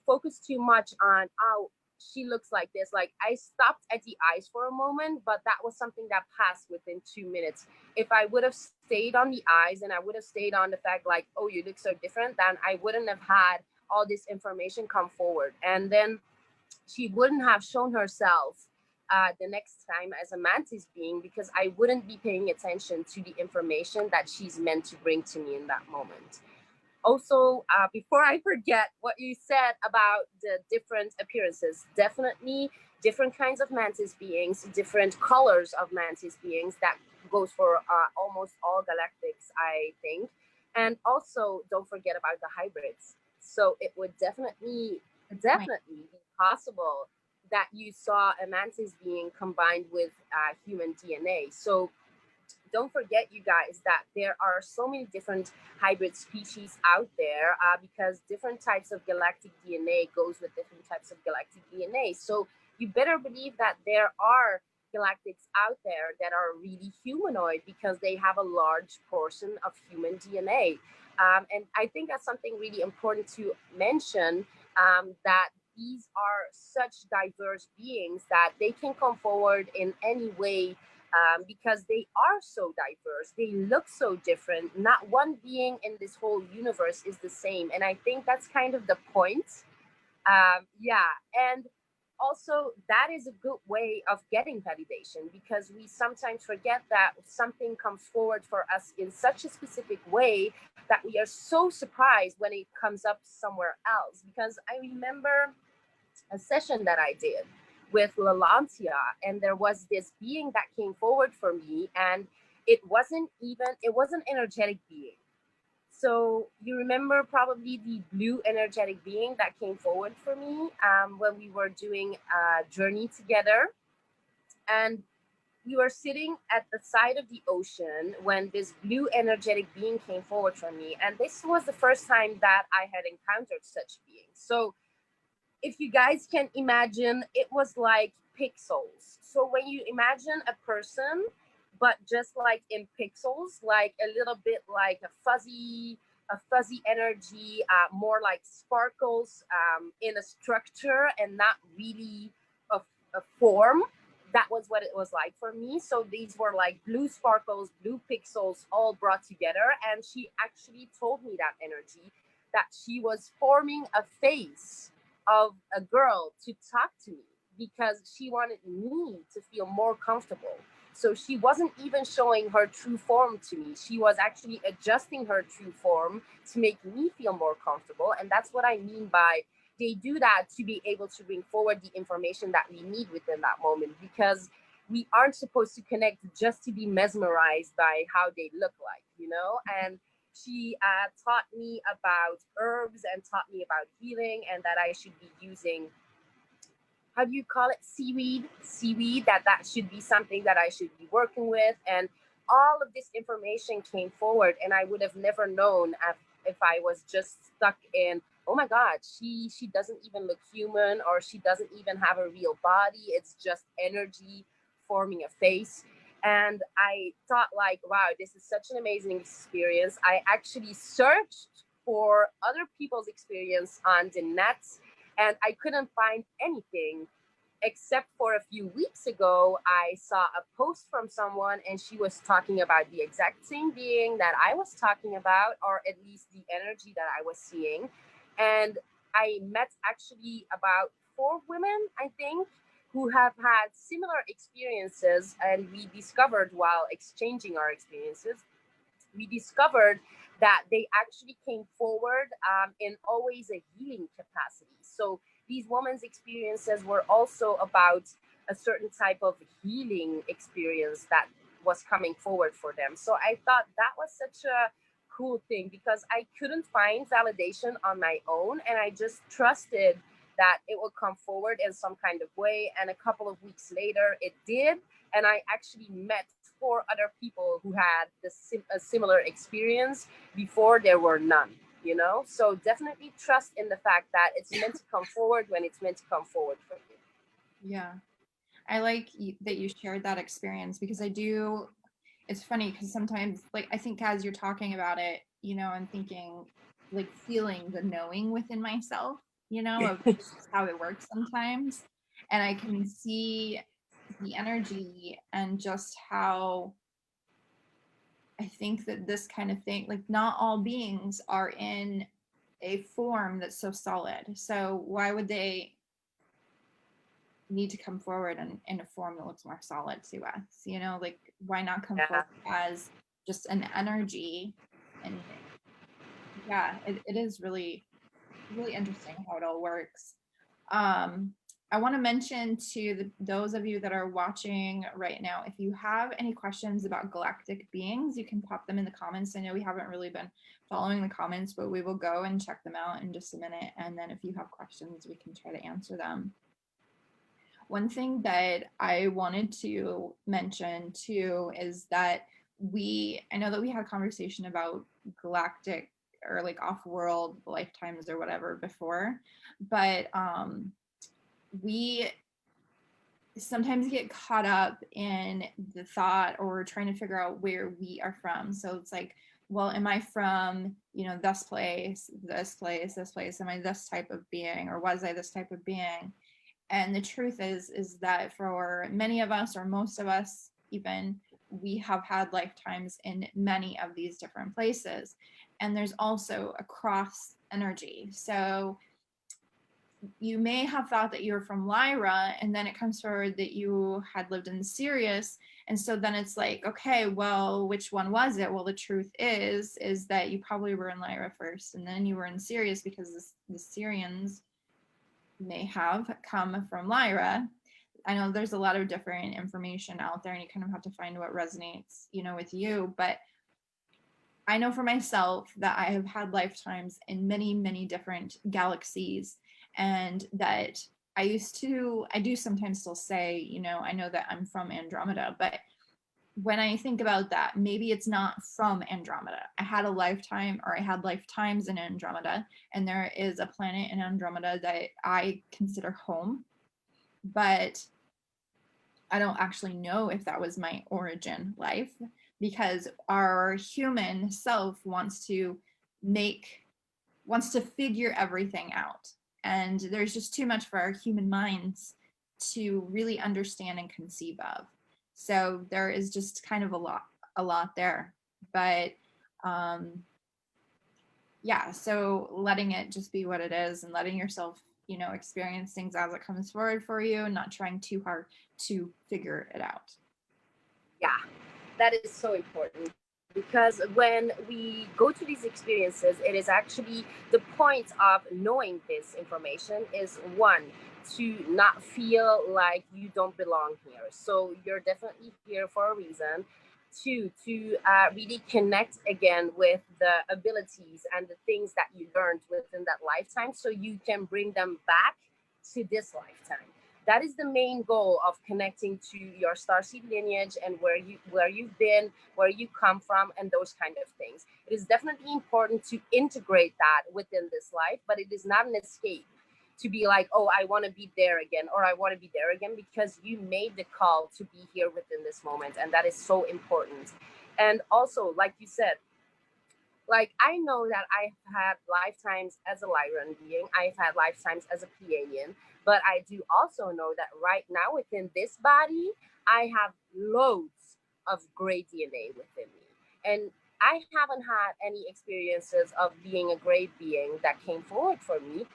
focus too much on, oh, she looks like this, like I stopped at the eyes for a moment, but that was something that passed within 2 minutes. If I would have stayed on the eyes, and I would have stayed on the fact like, oh, you look so different, then I wouldn't have had all this information come forward. And then she wouldn't have shown herself the next time as a mantis being, because I wouldn't be paying attention to the information that she's meant to bring to me in that moment. Also, before I forget what you said about the different appearances, definitely different kinds of mantis beings, different colors of mantis beings. That goes for almost all galactics, I think. And also, don't forget about the hybrids. So it would definitely be possible that you saw a mantis being combined with human DNA. So don't forget, you guys, that there are so many different hybrid species out there, because different types of galactic DNA goes with different types of galactic DNA. So you better believe that there are galactics out there that are really humanoid, because they have a large portion of human DNA. And I think that's something really important to mention, that these are such diverse beings that they can come forward in any way, because they are so diverse. They look so different. Not one being in this whole universe is the same. And I think that's kind of the point. Yeah. And also, that is a good way of getting validation, because we sometimes forget that something comes forward for us in such a specific way that we are so surprised when it comes up somewhere else. Because I remember a session that I did with Lalantia, and there was this being that came forward for me, and it wasn't an energetic being. So you remember probably the blue energetic being that came forward for me when we were doing a journey together. And we were sitting at the side of the ocean when this blue energetic being came forward from me. And this was the first time that I had encountered such beings. So if you guys can imagine, it was like pixels. So when you imagine a person, but just like in pixels, like a little bit like a fuzzy energy, more like sparkles in a structure and not really a form. That was what it was like for me. So these were like blue sparkles, blue pixels all brought together. And she actually told me that energy, that she was forming a face of a girl to talk to me because she wanted me to feel more comfortable. So she wasn't even showing her true form to me. She was actually adjusting her true form to make me feel more comfortable. And that's what I mean by they do that to be able to bring forward the information that we need within that moment, because we aren't supposed to connect just to be mesmerized by how they look like, you know? And she taught me about herbs and taught me about healing, and that I should be using, how do you call it, seaweed, that should be something that I should be working with. And all of this information came forward, and I would have never known if I was just stuck in, oh my god, she doesn't even look human, or she doesn't even have a real body, it's just energy forming a face. And I thought like, wow, this is such an amazing experience. I actually searched for other people's experience on the net, and I couldn't find anything, except for a few weeks ago, I saw a post from someone, and she was talking about the exact same being that I was talking about, or at least the energy that I was seeing. And I met actually about 4 women, I think, who have had similar experiences. And we discovered, while exchanging our experiences, we discovered that they actually came forward in always a healing capacity. So these women's experiences were also about a certain type of healing experience that was coming forward for them. So I thought that was such a cool thing, because I couldn't find validation on my own, and I just trusted that it would come forward in some kind of way. And a couple of weeks later, it did. And I actually met 4 other people who had a similar experience before there were none, you know? So definitely trust in the fact that it's meant to come forward when it's meant to come forward for you. Yeah. I like that you shared that experience, because I do, it's funny because sometimes, like, I think as you're talking about it, you know, I'm thinking, like, feeling the knowing within myself, you know, of just how it works sometimes. And I can see the energy and just how I think that this kind of thing, like, not all beings are in a form that's so solid. So why would they need to come forward in a form that looks more solid to us? You know, like, why not come Yeah. forward as just an energy? And yeah, it is really, really interesting how it all works. I want to mention to those of you that are watching right now, if you have any questions about galactic beings, you can pop them in the comments. I know we haven't really been following the comments, but we will go and check them out in just a minute. And then if you have questions, we can try to answer them. One thing that I wanted to mention too is that I know that we had a conversation about galactic or like off-world lifetimes or whatever before, but we sometimes get caught up in the thought or trying to figure out where we are from. So it's like, well, am I from, you know, this place, this place, this place? Am I this type of being, or was I this type of being? And the truth is that for many of us, or most of us even, we have had lifetimes in many of these different places. And there's also a cross energy. So you may have thought that you were from Lyra, and then it comes forward that you had lived in Sirius. And so then it's like, okay, well, which one was it? Well, the truth is that you probably were in Lyra first, and then you were in Sirius, because the Syrians may have come from Lyra. I know there's a lot of different information out there, and you kind of have to find what resonates, you know, with you. But I know for myself that I have had lifetimes in many, many different galaxies, and that I do sometimes still say, you know, I know that I'm from Andromeda, but when I think about that, maybe it's not from Andromeda. I had a lifetime, or I had lifetimes in Andromeda, and there is a planet in Andromeda that I consider home, but I don't actually know if that was my origin life, because our human self wants to figure everything out. And there's just too much for our human minds to really understand and conceive of. So there is just kind of a lot there. But yeah, so letting it just be what it is, and letting yourself, you know, experience things as it comes forward for you, and not trying too hard to figure it out. Yeah, that is so important, because when we go to these experiences, it is actually the point of knowing this information is, one, to not feel like you don't belong here. So you're definitely here for a reason. Two, to really connect again with the abilities and the things that you learned within that lifetime, so you can bring them back to this lifetime. That is the main goal of connecting to your starseed lineage and where you've been, where you come from, and those kind of things. It is definitely important to integrate that within this life, but it is not an escape to be like, oh, I want to be there again, or I want to be there again, because you made the call to be here within this moment, and that is so important. And also, like you said, like, I know that I've had lifetimes as a Lyran being, I've had lifetimes as a Pleiadian, but I do also know that right now within this body, I have loads of gray DNA within me. And I haven't had any experiences of being a gray being that came forward for me,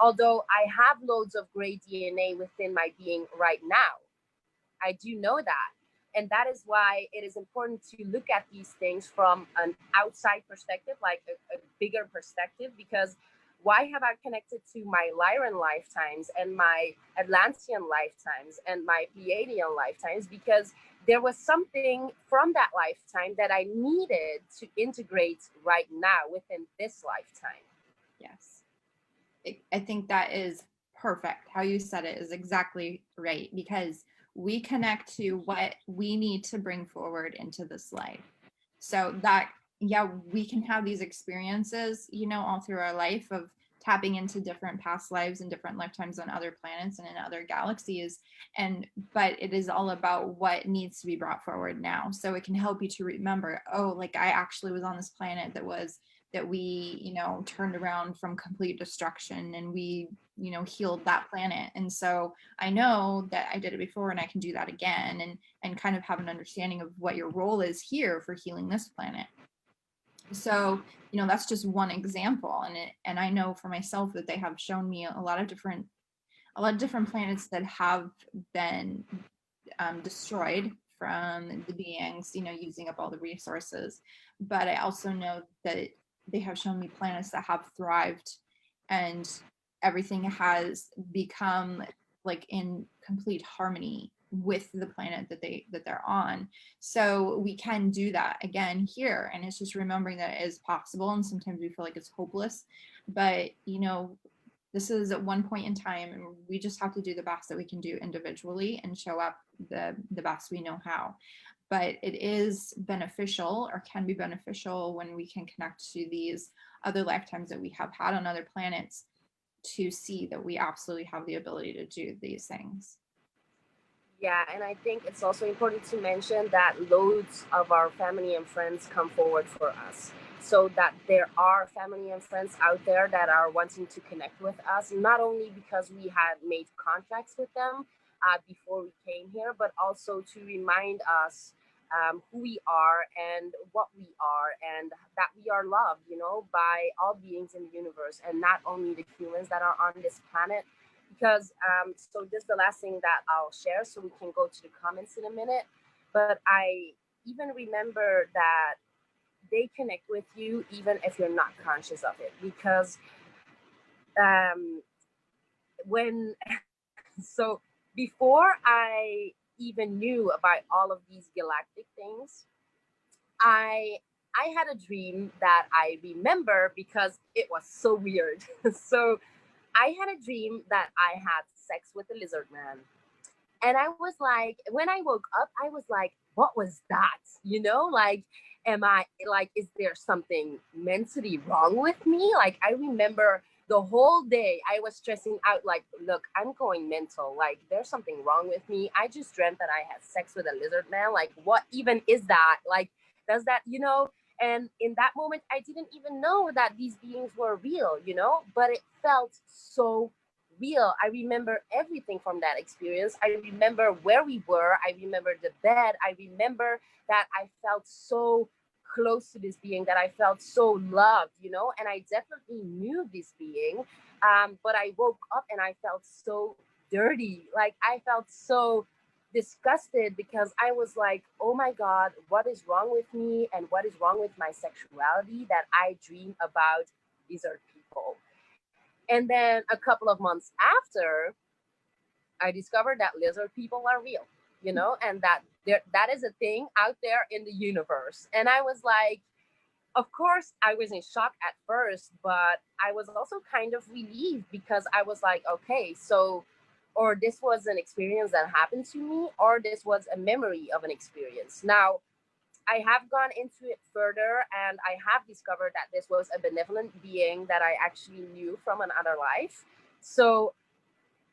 although I have loads of gray DNA within my being right now. I do know that. And that is why it is important to look at these things from an outside perspective, like a bigger perspective, because why have I connected to my Lyran lifetimes and my Atlantean lifetimes and my Pleiadian lifetimes? Because there was something from that lifetime that I needed to integrate right now within this lifetime. Yes. I think that is perfect. How you said it is exactly right, because we connect to what we need to bring forward into this life. So that, yeah, we can have these experiences, you know, all through our life of tapping into different past lives and different lifetimes on other planets and in other galaxies. And but it is all about what needs to be brought forward now. So it can help you to remember, oh, like I actually was on this planet that we, you know, turned around from complete destruction, and we, you know, healed that planet. And so I know that I did it before, and I can do that again, and kind of have an understanding of what your role is here for healing this planet. So, you know, that's just one example. And I know for myself that they have shown me a lot of different planets that have been destroyed from the beings, you know, using up all the resources. But I also know that they have shown me planets that have thrived, and everything has become like in complete harmony with the planet that they're on. So we can do that again here, and it's just remembering that it is possible. And sometimes we feel like it's hopeless, but you know, this is at one point in time, and we just have to do the best that we can do individually and show up the best we know how. But it is beneficial, or can be beneficial, when we can connect to these other lifetimes that we have had on other planets, to see that we absolutely have the ability to do these things. Yeah, and I think it's also important to mention that loads of our family and friends come forward for us. So that there are family and friends out there that are wanting to connect with us, not only because we had made contracts with them before we came here, but also to remind us who we are and what we are, and that we are loved, you know, by all beings in the universe, and not only the humans that are on this planet. Because so this is the last thing that I'll share, so we can go to the comments in a minute. But I even remember that they connect with you even if you're not conscious of it, because when so before I even knew about all of these galactic things, I I had a dream that I remember because it was so weird. So I had a dream that I had sex with a lizard man. And I was like, when I woke up, I was like, what was that? You know, like, am I like, is there something mentally wrong with me? Like, I remember the whole day I was stressing out, like, look, I'm going mental. Like, there's something wrong with me. I just dreamt that I had sex with a lizard man. Like, what even is that? Like, does that, you know? And in that moment, I didn't even know that these beings were real, you know, but it felt so real. I remember everything from that experience. I remember where we were. I remember the bed. I remember that I felt so close to this being, that I felt so loved, you know, and I definitely knew this being. But I woke up and I felt so dirty. Like, I felt so disgusted because I was like, oh my God, what is wrong with me? And what is wrong with my sexuality that I dream about lizard people? And then a couple of months after, I discovered that lizard people are real, you know, and that that is a thing out there in the universe. And I was like, of course, I was in shock at first, but I was also kind of relieved because I was like, okay, so, or this was an experience that happened to me, or this was a memory of an experience. Now, I have gone into it further and I have discovered that this was a benevolent being that I actually knew from another life. So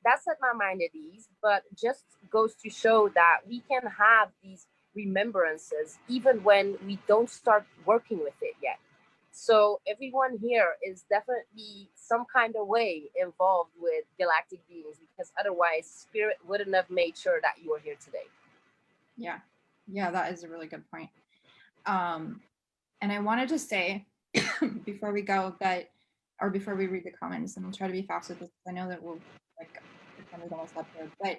that set my mind at ease, but just goes to show that we can have these remembrances even when we don't start working with it yet. So everyone here is definitely some kind of way involved with galactic beings, because otherwise spirit wouldn't have made sure that you were here today. Yeah. Yeah, that is a really good point. And I wanted to say before we go that, or before we read the comments, and we'll try to be fast with this, I know that we'll, like, the time is almost up here, but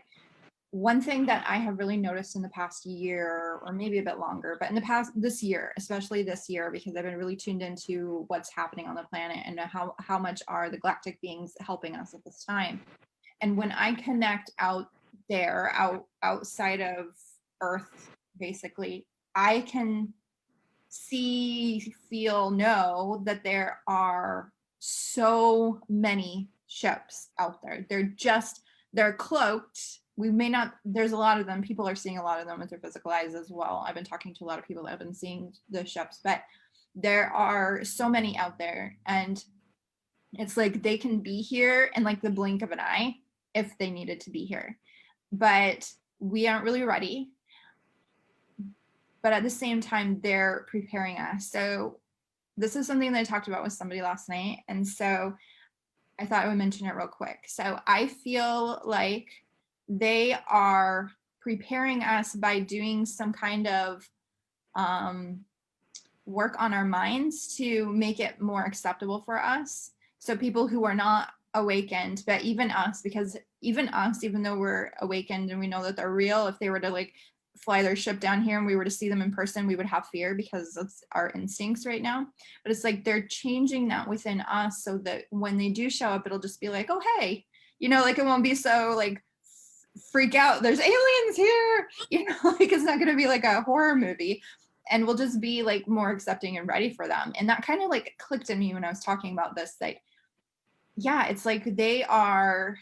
one thing that I have really noticed in the past year, or maybe a bit longer, but in the past, this year, especially this year, because I've been really tuned into what's happening on the planet and how much are the galactic beings helping us at this time. And when I connect out there, outside of Earth, basically, I can see, feel, know that there are so many ships out there. They're cloaked. We may not, there's a lot of them. People are seeing a lot of them with their physical eyes as well. I've been talking to a lot of people that have been seeing the ships, but there are so many out there. And it's like they can be here in like the blink of an eye if they needed to be here. But we aren't really ready. But at the same time, they're preparing us. So this is something that I talked about with somebody last night. And so I thought I would mention it real quick. So I feel like they are preparing us by doing some kind of work on our minds to make it more acceptable for us. So people who are not awakened, but even us, because even us, even though we're awakened and we know that they're real, if they were to like fly their ship down here and we were to see them in person, we would have fear because that's our instincts right now. But it's like they're changing that within us so that when they do show up, it'll just be like, oh, hey, you know, like it won't be so like freak out, there's aliens here, you know, like it's not going to be like a horror movie. And we'll just be like more accepting and ready for them. And that kind of like clicked in me when I was talking about this, like, yeah, it's like they are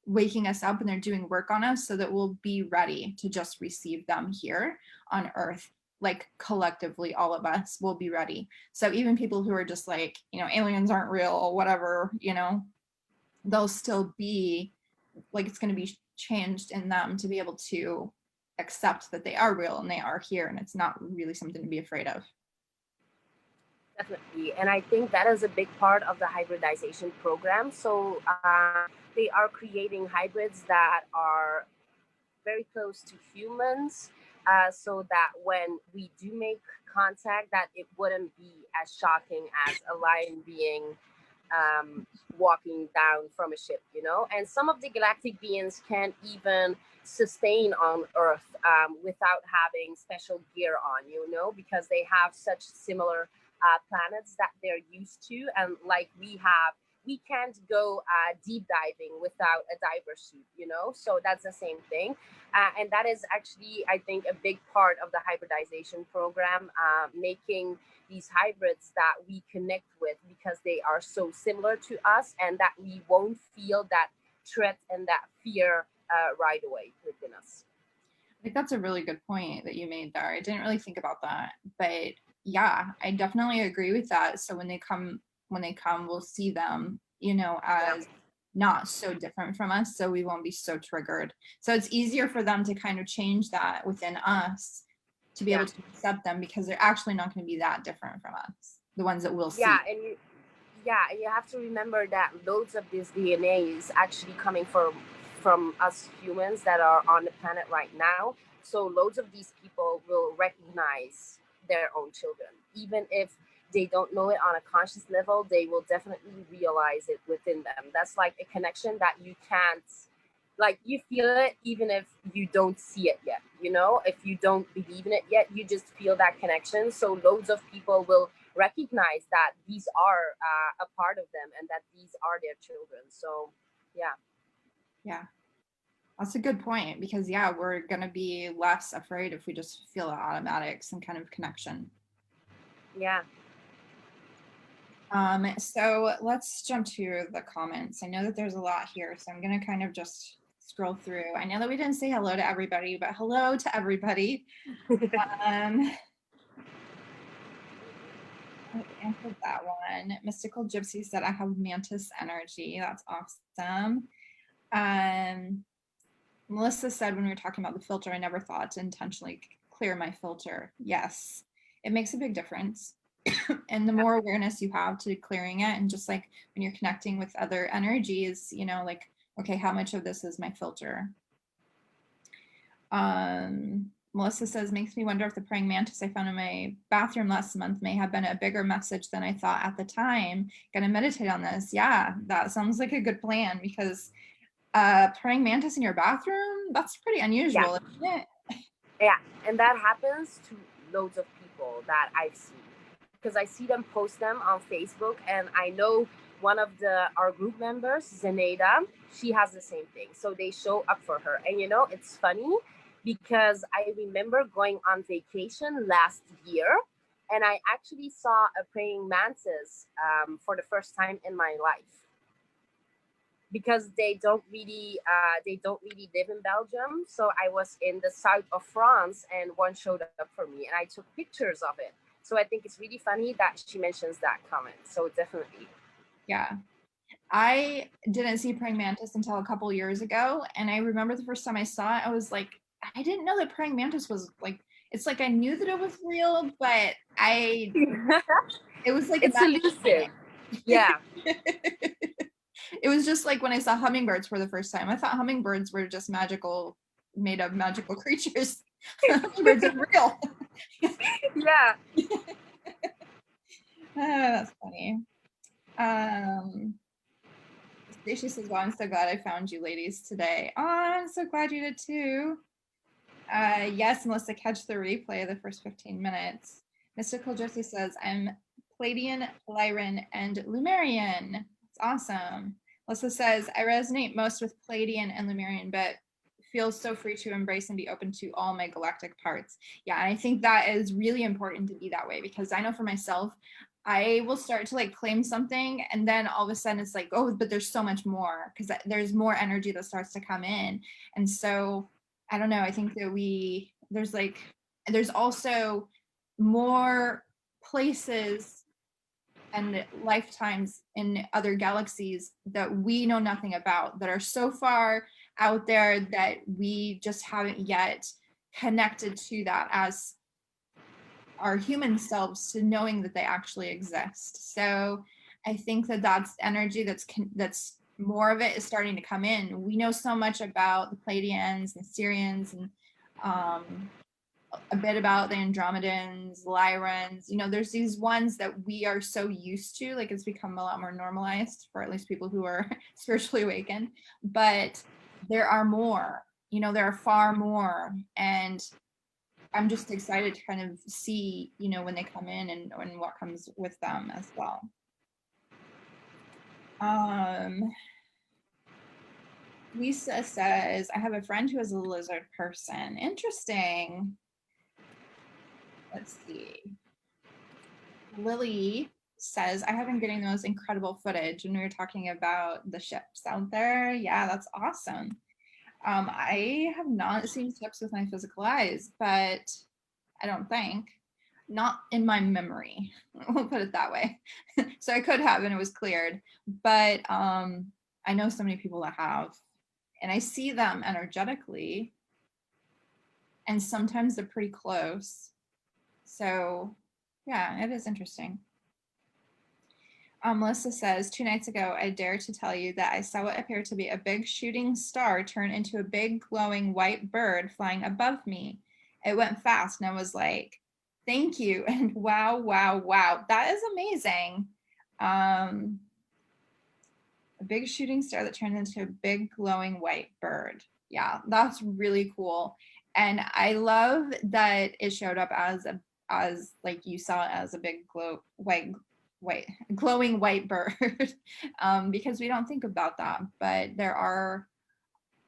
waking us up and they're doing work on us so that we'll be ready to just receive them here on Earth. Like collectively, all of us will be ready. So even people who are just like, you know, aliens aren't real or whatever, you know, they'll still be like, it's going to be changed in them to be able to accept that they are real and they are here and it's not really something to be afraid of. Definitely. And I think that is a big part of the hybridization program. So they are creating hybrids that are very close to humans, so that when we do make contact, that it wouldn't be as shocking as a lion being walking down from a ship, you know. And some of the galactic beings can even sustain on Earth without having special gear on, you know, because they have such similar planets that they're used to. And like we can't go deep diving without a diver suit, you know, so that's the same thing. And that is actually, I think, a big part of the hybridization program, making these hybrids that we connect with because they are so similar to us, and that we won't feel that threat and that fear right away within us. I think that's a really good point that you made there. I didn't really think about that, but yeah, I definitely agree with that. So when they come, we'll see them, you know, as not so different from us, so we won't be so triggered. So it's easier for them to kind of change that within us to be able to accept them, because they're actually not going to be that different from us, the ones that we'll see. And you have to remember that loads of this DNA is actually coming from us humans that are on the planet right now. So loads of these people will recognize their own children, even if they don't know it on a conscious level. They will definitely realize it within them. That's like a connection that you can't, like, you feel it even if you don't see it yet, you know. If you don't believe in it yet, you just feel that connection. So loads of people will recognize that these are a part of them and that these are their children. So yeah, that's a good point, because we're going to be less afraid if we just feel the automatics and kind of connection. So let's jump to the comments. I know that there's a lot here, so I'm going to kind of just scroll through. I know that we didn't say hello to everybody, but hello to everybody. I answered that one. Mystical Gypsy said, I have mantis energy. That's awesome. Melissa said, when we were talking about the filter, I never thought to intentionally clear my filter. Yes, it makes a big difference. And the more awareness you have to clearing it, and just like when you're connecting with other energies, you know, like, okay, how much of this is my filter? Melissa says, makes me wonder if the praying mantis I found in my bathroom last month may have been a bigger message than I thought at the time. Gonna meditate on this. Yeah, that sounds like a good plan, because praying mantis in your bathroom, that's pretty unusual, isn't it? Yeah, and that happens to loads of people that I've seen, because I see them post them on Facebook, and I know one of our group members, Zenaida, she has the same thing. So they show up for her. And you know, it's funny because I remember going on vacation last year, and I actually saw a praying mantis for the first time in my life, because they don't really live in Belgium. So I was in the south of France, and one showed up for me, and I took pictures of it. So I think it's really funny that she mentions that comment. So definitely. Yeah. I didn't see praying mantis until a couple years ago, and I remember the first time I saw it, I was like, I didn't know that praying mantis was like, it's like I knew that it was real, but it was like it's elusive. Yeah. It was just like when I saw hummingbirds for the first time. I thought hummingbirds were just magical, made of magical creatures. Hummingbirds are real. Yeah. That's funny. Stacia says, well, I'm so glad I found you ladies today. Oh, I'm so glad you did too. Yes, Melissa, catch the replay of the first 15 minutes. Mystical Josie says, I'm Palladian, Lyran, and Lumerian. It's awesome. Melissa says, I resonate most with Palladian and Lumerian, but feel so free to embrace and be open to all my galactic parts. Yeah, and I think that is really important to be that way, because I know for myself, I will start to like claim something, and then all of a sudden it's like, oh, but there's so much more, because there's more energy that starts to come in. And so I don't know, I think that there's also more places and lifetimes in other galaxies that we know nothing about, that are so far out there that we just haven't yet connected to that as our human selves, to knowing that they actually exist. So I think that that's energy that's more of it is starting to come in. We know so much about the Pleiadians and Sirians, and a bit about the Andromedans, Lyrans. You know, there's these ones that we are so used to, like it's become a lot more normalized for at least people who are spiritually awakened. But there are more, you know, there are far more. And I'm just excited to kind of see, you know, when they come in, and what comes with them as well. Lisa says, I have a friend who is a lizard person. Interesting. Let's see. Lily says, I have been getting the most incredible footage when we were talking about the ships out there. Yeah, that's awesome. I have not seen ships with my physical eyes, but I don't think. Not in my memory. We'll put it that way. So I could have, and it was cleared. But I know so many people that have, and I see them energetically, and sometimes they're pretty close. So yeah, it is interesting. Melissa says, 2 nights ago, I dare to tell you that I saw what appeared to be a big shooting star turn into a big glowing white bird flying above me. It went fast, and I was like, thank you. And wow, wow, wow. That is amazing. A big shooting star that turned into a big glowing white bird. Yeah, that's really cool. And I love that it showed up as like you saw it as a big white glowing white bird. Because we don't think about that, but there are,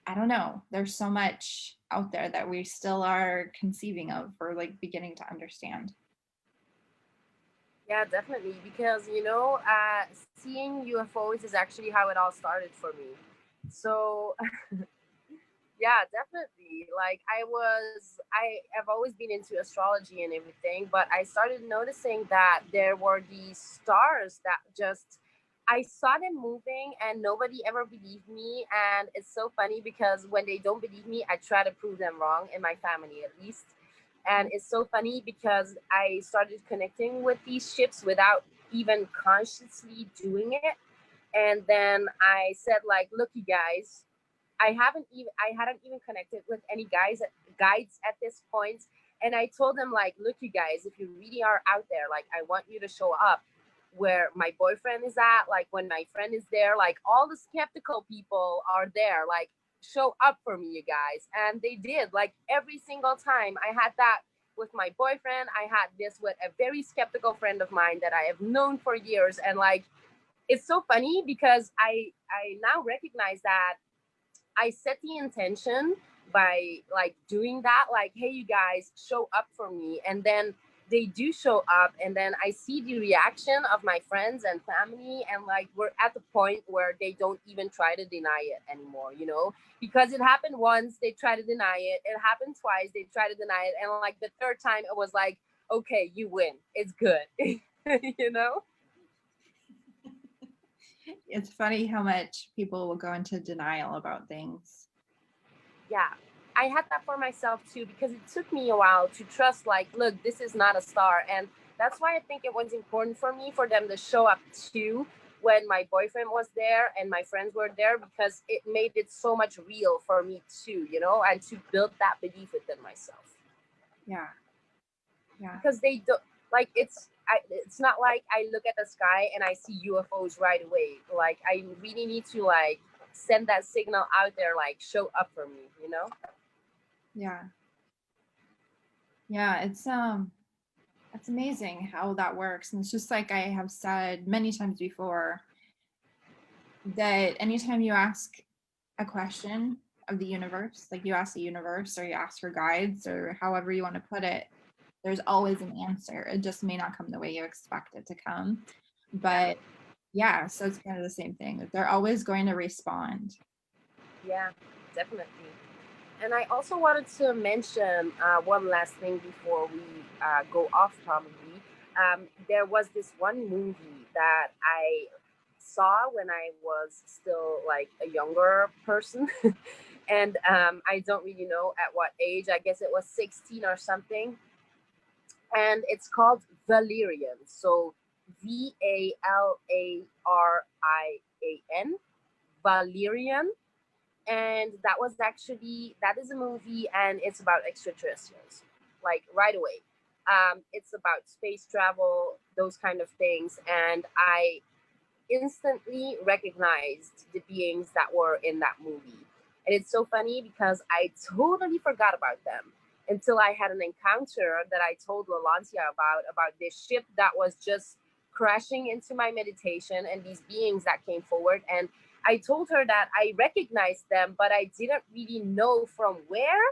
I don't know, there's so much out there that we still are conceiving of or like beginning to understand. Yeah, definitely. Because, seeing UFOs is actually how it all started for me. So, yeah, definitely. Like, I have always been into astrology and everything, but I started noticing that there were these stars that just, I saw them moving and nobody ever believed me. And it's so funny because when they don't believe me, I try to prove them wrong, in my family at least. And it's so funny because I started connecting with these ships without even consciously doing it. And then I said, like, look, you guys, I hadn't even connected with any guides at this point. And I told them, like, look, you guys, if you really are out there, like, I want you to show up where my boyfriend is at, like when my friend is there, like all the skeptical people are there, like, show up for me, you guys. And they did, like, every single time. I had that with my boyfriend. I had this with a very skeptical friend of mine that I have known for years. And like, it's so funny because I now recognize that I set the intention by like doing that, like, hey, you guys, show up for me. And then they do show up. And then I see the reaction of my friends and family. And like, we're at the point where they don't even try to deny it anymore, because it happened once, they try to deny it. It happened twice, they try to deny it. And like the third time, it was like, okay, you win. It's good. you know? It's funny how much people will go into denial about things. Yeah, I had that for myself too, because it took me a while to trust, like, look, this is not a star. And that's why I think it was important for me for them to show up too when my boyfriend was there and my friends were there, because it made it so much real for me too, and to build that belief within myself. Yeah. Yeah. Because they do, like, it's not like I look at the sky and I see UFOs right away. Like, I really need to, like, send that signal out there, like, show up for me. Yeah. Yeah, it's amazing how that works. And it's just like I have said many times before that anytime you ask a question of the universe, like you ask the universe or you ask your guides or however you want to put it, there's always an answer. It just may not come the way you expect it to come. But yeah, so it's kind of the same thing. They're always going to respond. Yeah, definitely. And I also wanted to mention one last thing before we go off, probably. There was this one movie that I saw when I was still like a younger person. And I don't really know at what age. I guess it was 16 or something. And it's called Valerian. So Valarian, Valerian. And that is a movie, and it's about extraterrestrials, like, right away. It's about space travel, those kind of things. And I instantly recognized the beings that were in that movie. And it's so funny because I totally forgot about them until I had an encounter that I told Lalantia about this ship that was just crashing into my meditation, and these beings that came forward. And I told her that I recognized them, but I didn't really know from where.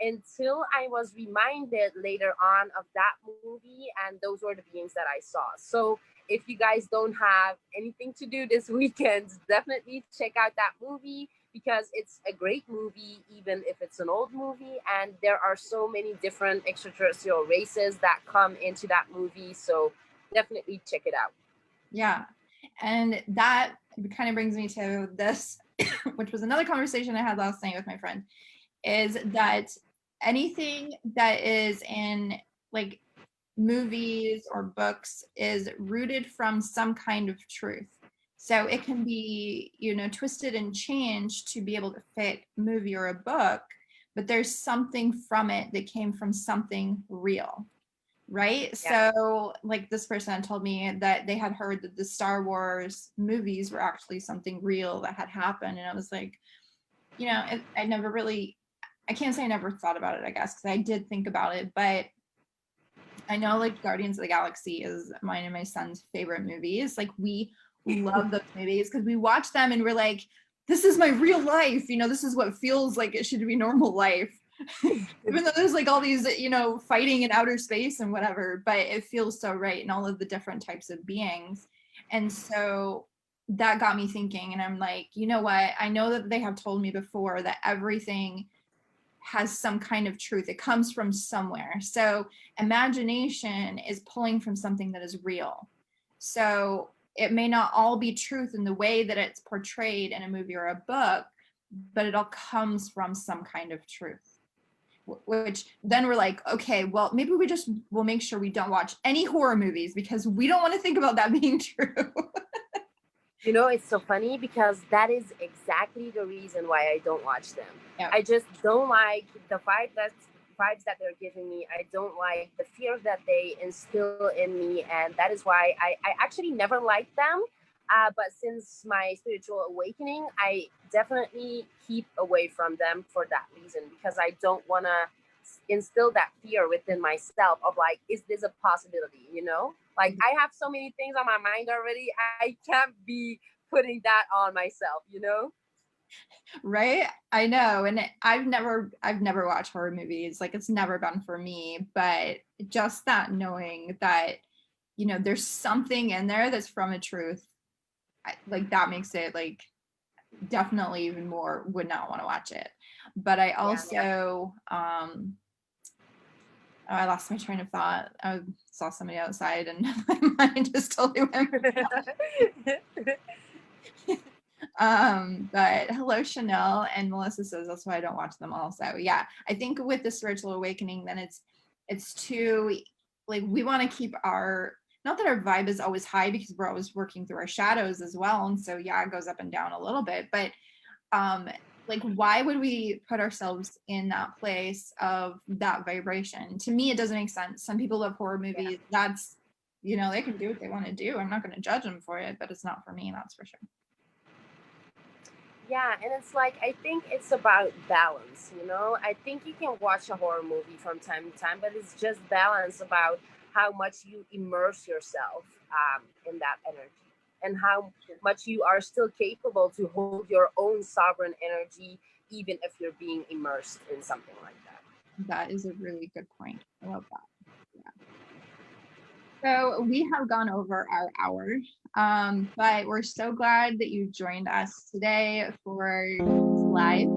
until I was reminded later on of that movie, and those were the beings that I saw. So if you guys don't have anything to do this weekend, definitely check out that movie, because it's a great movie, even if it's an old movie. And there are so many different extraterrestrial races that come into that movie. So definitely check it out. Yeah. And that kind of brings me to this, which was another conversation I had last night with my friend, is that anything that is in like movies or books is rooted from some kind of truth. So it can be, twisted and changed to be able to fit a movie or a book, but there's something from it that came from something real. Right. Yeah. So like this person told me that they had heard that the Star Wars movies were actually something real that had happened. And I was like, I never really, I can't say I never thought about it, I guess, because I did think about it. But I know like Guardians of the Galaxy is mine and my son's favorite movies. Like we love those movies because we watch them and we're like, this is my real life. This is what feels like it should be normal life. Even though there's like all these, fighting in outer space and whatever, but it feels so right in all of the different types of beings. And so that got me thinking, and I'm like, you know what? I know that they have told me before that everything has some kind of truth. It comes from somewhere. So imagination is pulling from something that is real. So it may not all be truth in the way that it's portrayed in a movie or a book, but it all comes from some kind of truth. Which then we're like, okay, well, maybe we'll make sure we don't watch any horror movies because we don't want to think about that being true. It's so funny because that is exactly the reason why I don't watch them. Yeah. I just don't like the vibes that they're giving me. I don't like the fear that they instill in me, and that is why I actually never liked them. But since my spiritual awakening, I definitely keep away from them for that reason, because I don't want to instill that fear within myself of like, is this a possibility? Like I have so many things on my mind already. I can't be putting that on myself. Right? I know. And I've never watched horror movies. Like it's never been for me, but just that knowing that, there's something in there that's from a truth, like that makes it like definitely even more would not want to watch it. But I also, I lost my train of thought. I saw somebody outside and my mind just totally went. But hello, Chanel, and Melissa says that's why I don't watch them also. Yeah, I think with the spiritual awakening, then it's too like we want to keep our, not that our vibe is always high because we're always working through our shadows as well, and so yeah, it goes up and down a little bit, but like why would we put ourselves in that place of that vibration? To me it doesn't make sense. Some people love horror movies. That's they can do what they want to do. I'm not going to judge them for it, but it's not for me, that's for sure. Yeah, and it's like, I think it's about balance. I think you can watch a horror movie from time to time, but it's just balance about how much you immerse yourself in that energy, and how much you are still capable to hold your own sovereign energy, even if you're being immersed in something like that. That is a really good point. I love that. Yeah. So we have gone over our hour, but we're so glad that you joined us today for this live